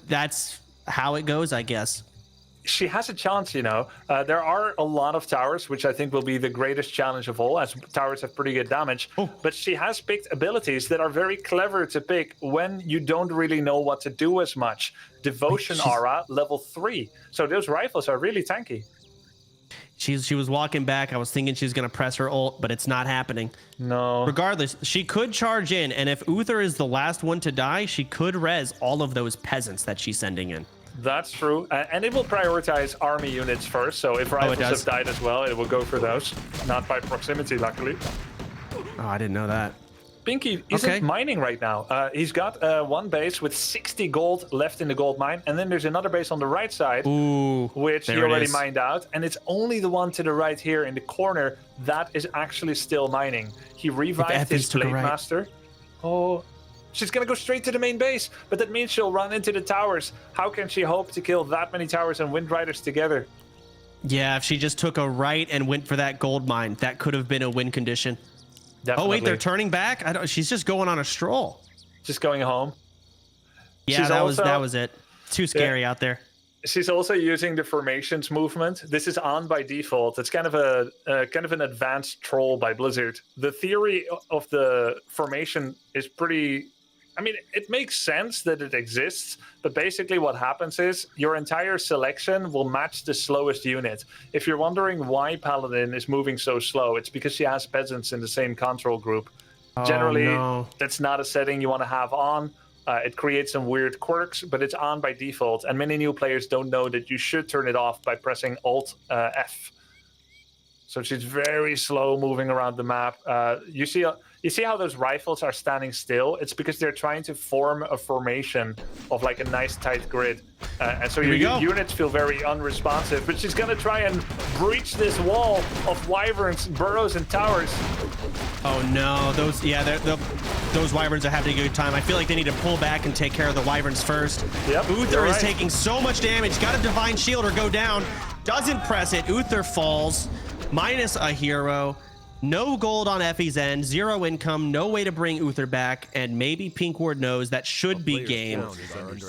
S2: That's how it goes, I guess.
S1: She has a chance, you know. There are a lot of towers, which I think will be the greatest challenge of all, as towers have pretty good damage. Oh. But she has picked abilities that are very clever to pick when you don't really know what to do as much. Devotion Aura, level 3. So those rifles are really tanky.
S2: She was walking back. I was thinking she was going to press her ult, but it's not happening.
S1: No.
S2: Regardless, she could charge in, and if Uther is the last one to die, she could res all of those peasants that she's sending in.
S1: That's true. And it will prioritize army units first. So if rifles have died as well, it will go for those. Not by proximity, luckily.
S2: Oh, I didn't know that.
S1: Pinky isn't mining right now. He's got one base with 60 gold left in the gold mine. And then there's another base on the right side, which he already mined out. And it's only the one to the right here in the corner that is actually still mining. He revived his Blade Master. Oh, she's going to go straight to the main base. But that means she'll run into the towers. How can she hope to kill that many towers and Wind Riders together?
S2: Yeah, if she just took a right and went for that gold mine, that could have been a win condition. Definitely. Oh, wait, they're turning back? She's just going on a stroll.
S1: Just going home.
S2: Yeah, that was it. Too scary out there.
S1: She's also using the formations movement. This is on by default. It's kind of an advanced troll by Blizzard. The theory of the formation is pretty... I mean, it makes sense that it exists, but basically what happens is your entire selection will match the slowest unit. If you're wondering why Paladin is moving so slow, it's because she has peasants in the same control group. Generally, that's not a setting you want to have on. It creates some weird quirks, but it's on by default, and many new players don't know that you should turn it off by pressing Alt F. So she's very slow moving around the map. You see how those rifles are standing still? It's because they're trying to form a formation of like a nice tight grid. And so your units feel very unresponsive. But she's going to try and breach this wall of wyverns, burrows, and towers.
S2: Oh, no. Those wyverns are having a good time. I feel like they need to pull back and take care of the wyverns first.
S1: Yep,
S2: Uther is taking so much damage. Got a Divine Shield or go down. Doesn't press it. Uther falls. Minus a hero. No gold on Effie's end, 0 income, no way to bring Uther back, and maybe Pink Ward knows that should be game.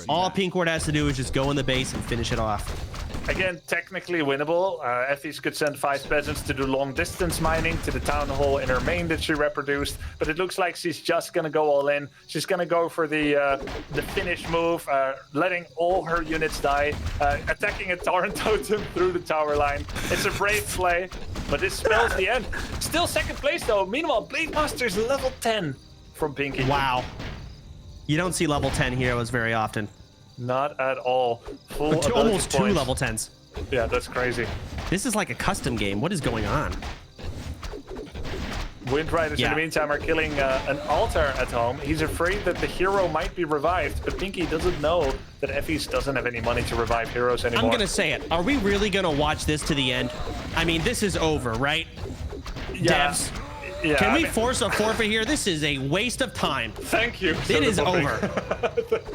S2: All Pink Ward has to do is just go in the base and finish it off.
S1: Again, technically winnable. Effie's could send 5 peasants to do long distance mining to the town hall in her main that she reproduced, but it looks like she's just going to go all in. She's going to go for the finish move, letting all her units die, attacking a torrent totem through the tower line. It's a brave play, but this spells the end. Still second place though. Meanwhile, Blade Master's level 10 from Pinky.
S2: Wow. You don't see level 10 heroes very often.
S1: Not at all.
S2: Almost 2 level 10s.
S1: Yeah, that's crazy.
S2: This is like a custom game. What is going on?
S1: Wind Riders in the meantime are killing an altar at home. He's afraid that the hero might be revived, but Pinky doesn't know that Effie's doesn't have any money to revive heroes anymore.
S2: I'm going to say it. Are we really going to watch this to the end? I mean, this is over, right?
S1: Yeah.
S2: Devs. Yeah, Can we force a forfeit here? This is a waste of time.
S1: Thank you.
S2: It is over.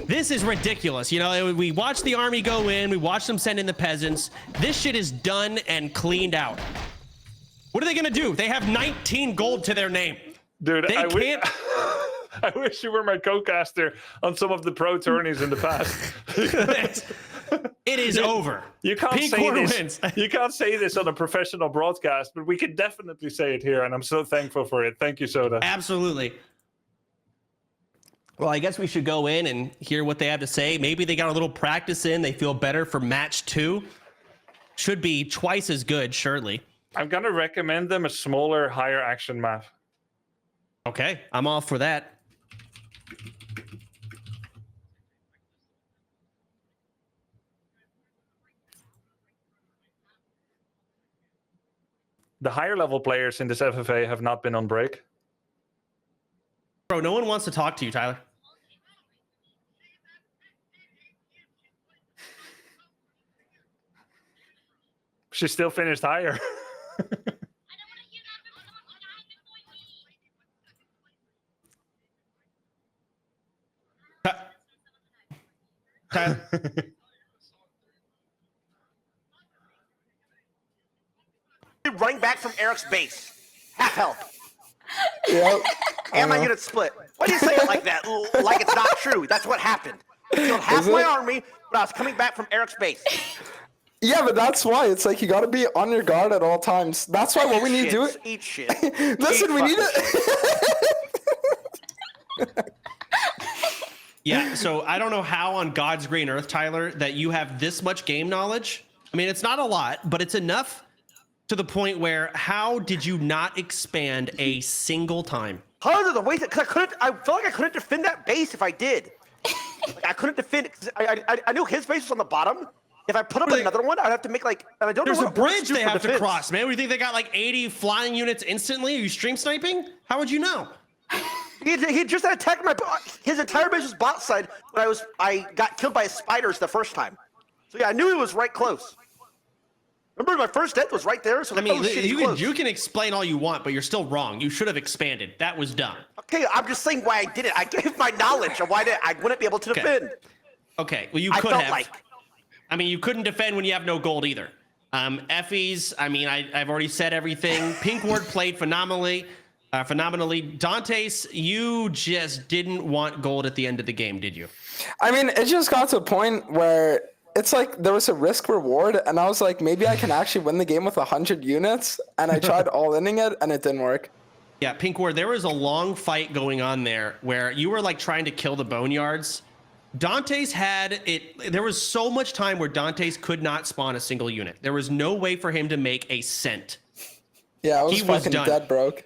S2: This is ridiculous. You know, we watched the army go in. We watched them send in the peasants. This shit is done and cleaned out. What are they going to do? They have 19 gold to their name.
S1: Dude, I wish you were my co-caster on some of the pro tourneys in the past.
S2: It is over.
S1: You can't say this. You can't say this on a professional broadcast, but we can definitely say it here, and I'm so thankful for it. Thank you, Soda.
S2: Absolutely. Well, I guess we should go in and hear what they have to say. Maybe they got a little practice in. They feel better for match 2. Should be twice as good, surely.
S1: I'm going to recommend them a smaller, higher action map.
S2: Okay, I'm all for that.
S1: The higher level players in this FFA have not been on break.
S2: Bro, no one wants to talk to you, Tyler.
S1: She still finished higher.
S2: Tyler.
S3: Running back from Eric's base. Half health.
S4: Yep.
S3: And my unit split. Why do you say it like that? Like it's not true. That's what happened. I killed half my army, but I was coming back from Eric's base.
S4: Yeah, but that's why it's like you got to be on your guard at all times. That's why what we need to do.
S3: Eat shit.
S4: Listen, we need
S2: it. Yeah, so I don't know how on God's green earth, Tyler, that you have this much game knowledge. I mean, it's not a lot, but it's enough to the point where how did you not expand a single time?
S3: Because of the way that, I felt like I couldn't defend that base if I did. Like, I couldn't defend it. I knew his base was on the bottom. If I put up another one, I'd have to make like, I don't
S2: There's
S3: know
S2: a
S3: what
S2: bridge they have
S3: defense.
S2: to cross, man. We think they got like 80 flying units instantly. Are you stream sniping? How would you know?
S3: He just attacked his entire base was bot side when I got killed by spiders the first time. So yeah, I knew he was right close. Remember, my first death was right there. So
S2: I mean, you can explain all you want, but you're still wrong. You should have expanded. That was dumb.
S3: Okay, I'm just saying why I did it. I gave my knowledge of why I wouldn't be able to defend.
S2: Okay, well, you could have. I mean, you couldn't defend when you have no gold either. Effie's, I mean, I've already said everything. Pink Ward played phenomenally. Dante's, you just didn't want gold at the end of the game, did you?
S4: I mean, it just got to a point where it's like there was a risk reward, and I was like, maybe I can actually win the game with 100 units, and I tried all-inning it, and it didn't work.
S2: Yeah, Pink Ward, there was a long fight going on there where you were like trying to kill the boneyards. Dante's had it. There was so much time where Dante's could not spawn a single unit. There was no way for him to make a cent.
S4: Yeah, I was fucking dead broke.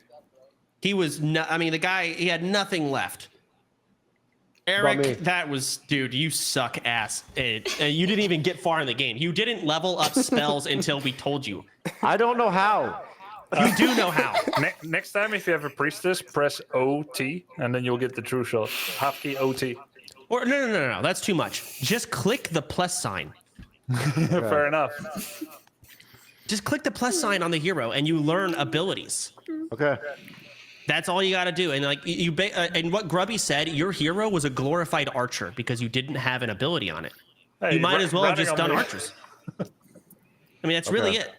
S2: He was I mean, the guy, he had nothing left. Eric, that was, dude, you suck ass. You didn't even get far in the game. You didn't level up spells until we told you.
S5: I don't know how.
S2: You do know how.
S1: Next time, if you have a priestess, press OT, and then you'll get the true shot. Hotkey OT.
S2: Or no. That's too much. Just click the plus sign.
S1: Fair enough.
S2: Just click the plus sign on the hero, and you learn abilities.
S5: Okay.
S2: That's all you got to do. And like and what Grubby said, your hero was a glorified archer because you didn't have an ability on it.
S1: Hey,
S2: you might as well have just done archers. I mean, that's really it.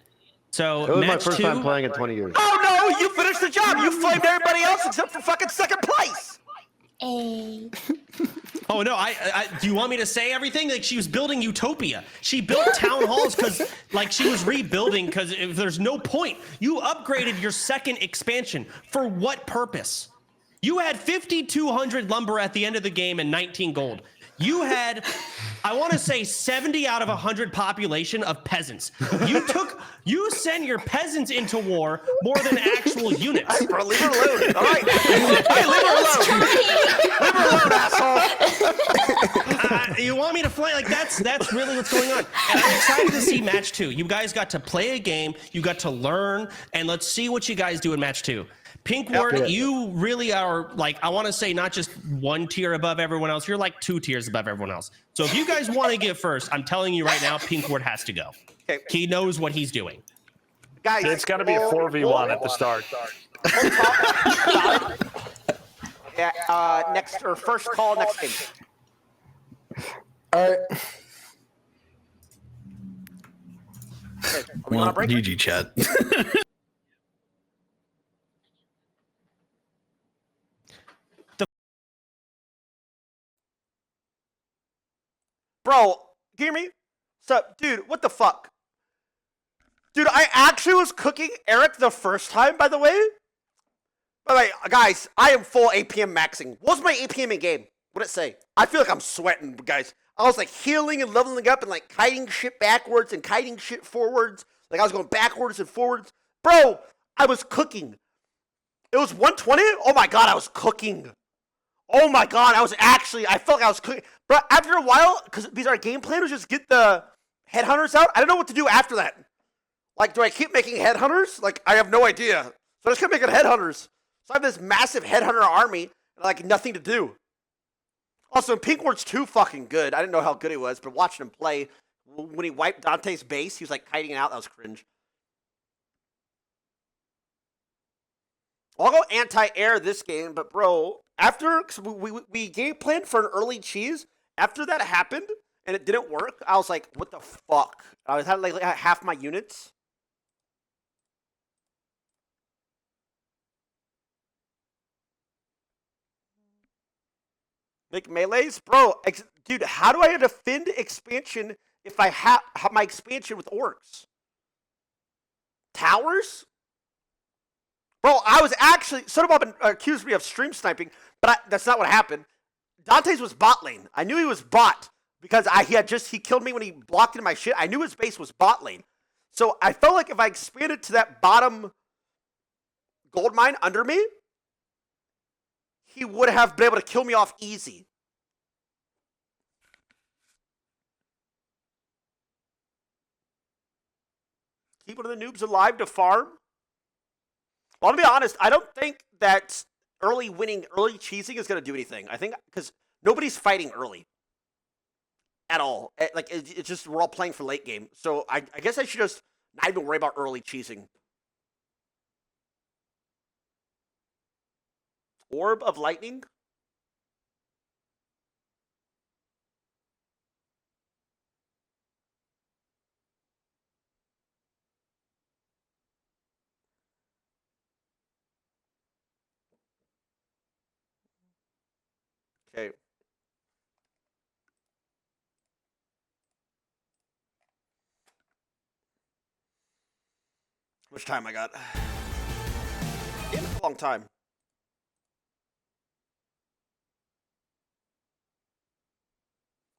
S2: So
S5: it was my
S2: match
S5: first
S2: 2.
S5: time playing in 20 years.
S3: Oh no, you finished the job. You flamed everybody else except for fucking second place.
S7: Hey.
S2: Oh no, do you want me to say everything? Like, she was building utopia. She built town halls because like she was rebuilding because there's no point. You upgraded your second expansion. For what purpose? You had 5,200 lumber at the end of the game and 19 gold. You had, I want to say 70 out of 100 population of peasants. You sent your peasants into war more than actual units.
S3: Hey, bro, leave her alone. All right. Hey, leave her alone. Leave her alone, asshole.
S2: You want me to play? Like, that's really what's going on. And I'm excited to see match 2. You guys got to play a game. You got to learn. And let's see what you guys do in match 2. Pink Ward, you really are, like, I want to say not just one tier above everyone else. You're like 2 tiers above everyone else. So if you guys want to give first, I'm telling you right now, Pink Ward has to go.
S3: Okay.
S2: He knows what he's doing.
S3: Guys,
S1: it's got to be a 4v1 at the start.
S3: Yeah, first call next game.
S4: All right.
S3: Okay, we on a break?
S6: GG chat.
S3: Bro, hear me? So, dude, what the fuck? Dude, I actually was cooking Eric the first time, by the way. By the way, guys, I am full APM maxing. What was my APM in game? What'd it say? I feel like I'm sweating, guys. I was like healing and leveling up and like kiting shit backwards and kiting shit forwards. Like I was going backwards and forwards. Bro, I was cooking. It was 120? Oh my god, I was cooking. Oh my god, I felt like I was cooking. But after a while, because our game plan was just get the headhunters out, I don't know what to do after that. Like, do I keep making headhunters? Like, I have no idea. So I just kept making headhunters. So I have this massive headhunter army, Like, nothing to do. Also, Pink Ward's too fucking good. I didn't know how good he was, but watching him play, when he wiped Dante's base, he was like kiting it out. That was cringe. I'll go anti-air this game, but bro, after we game planned for an early cheese, after that happened and it didn't work, I was like, what the fuck? I was had like half my units. Make melees? Bro, dude, how do I defend expansion if I have my expansion with orcs? Towers? Bro, I was actually... Sotomob accused me of stream sniping, but that's not what happened. Dante's was bot lane. I knew he was bot because he killed me when he blocked into my shit. I knew his base was bot lane. So I felt like if I expanded to that bottom gold mine under me, he would have been able to kill me off easy. Keep one of the noobs alive to farm. Well, to be honest, I don't think that early cheesing is going to do anything. I think because nobody's fighting early at all. Like, it's just we're all playing for late game. So I guess I should just not even worry about early cheesing. Orb of Lightning? Okay. How much time I got? Damn, it's a long time.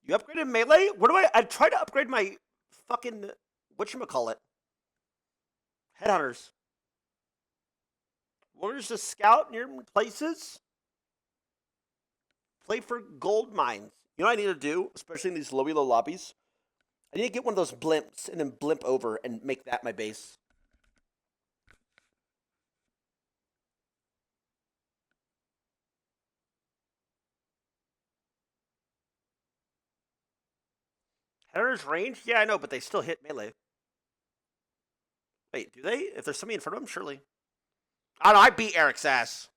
S3: You upgraded melee? Where do I tried to upgrade my fucking whatchamacallit? Headhunters. Where's the scout near places? Play for gold mines. You know what I need to do, especially in these low lobbies? I need to get one of those blimps and then blimp over and make that my base. Headhunters range? Yeah, I know, but they still hit melee. Wait, do they? If there's somebody in front of them, surely. I don't know, I beat Eric's ass.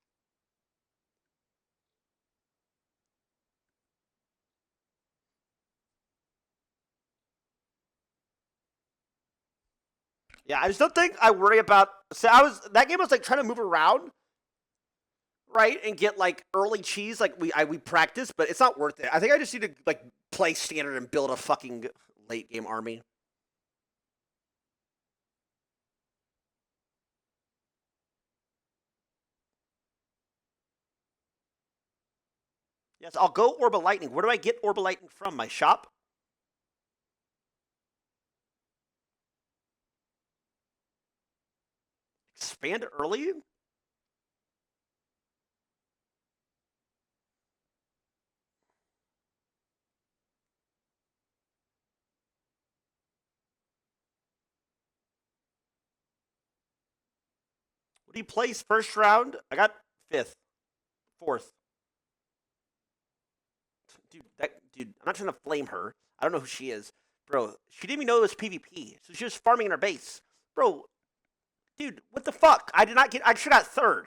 S3: Yeah, I just don't think I worry about... So that game was like trying to move around, right? And get like early cheese like we practiced, but it's not worth it. I think I just need to like play standard and build a fucking late game army. Yes, I'll go Orb of Lightning. Where do I get Orb of Lightning from? My shop? Expand early? What do you place first round? I got 5th. 4th. Dude, I'm not trying to flame her. I don't know who she is. Bro, she didn't even know it was PvP. So she was farming in her base. Bro, dude, what the fuck? I should have got 3rd.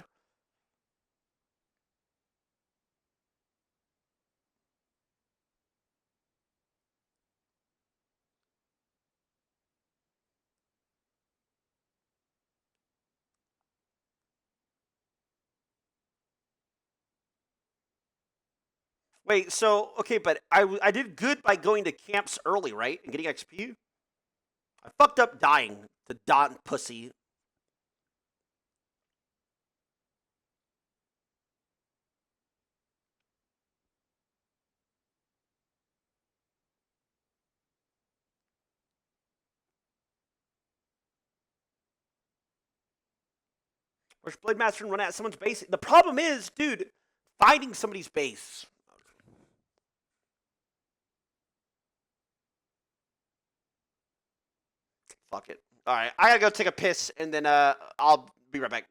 S3: Wait, so, okay, but I did good by going to camps early, right? And getting XP? I fucked up dying to Don Pussy. Where's Blade Master and run at someone's base? The problem is, dude, finding somebody's base. Fuck it. All right, I gotta go take a piss, and then I'll be right back.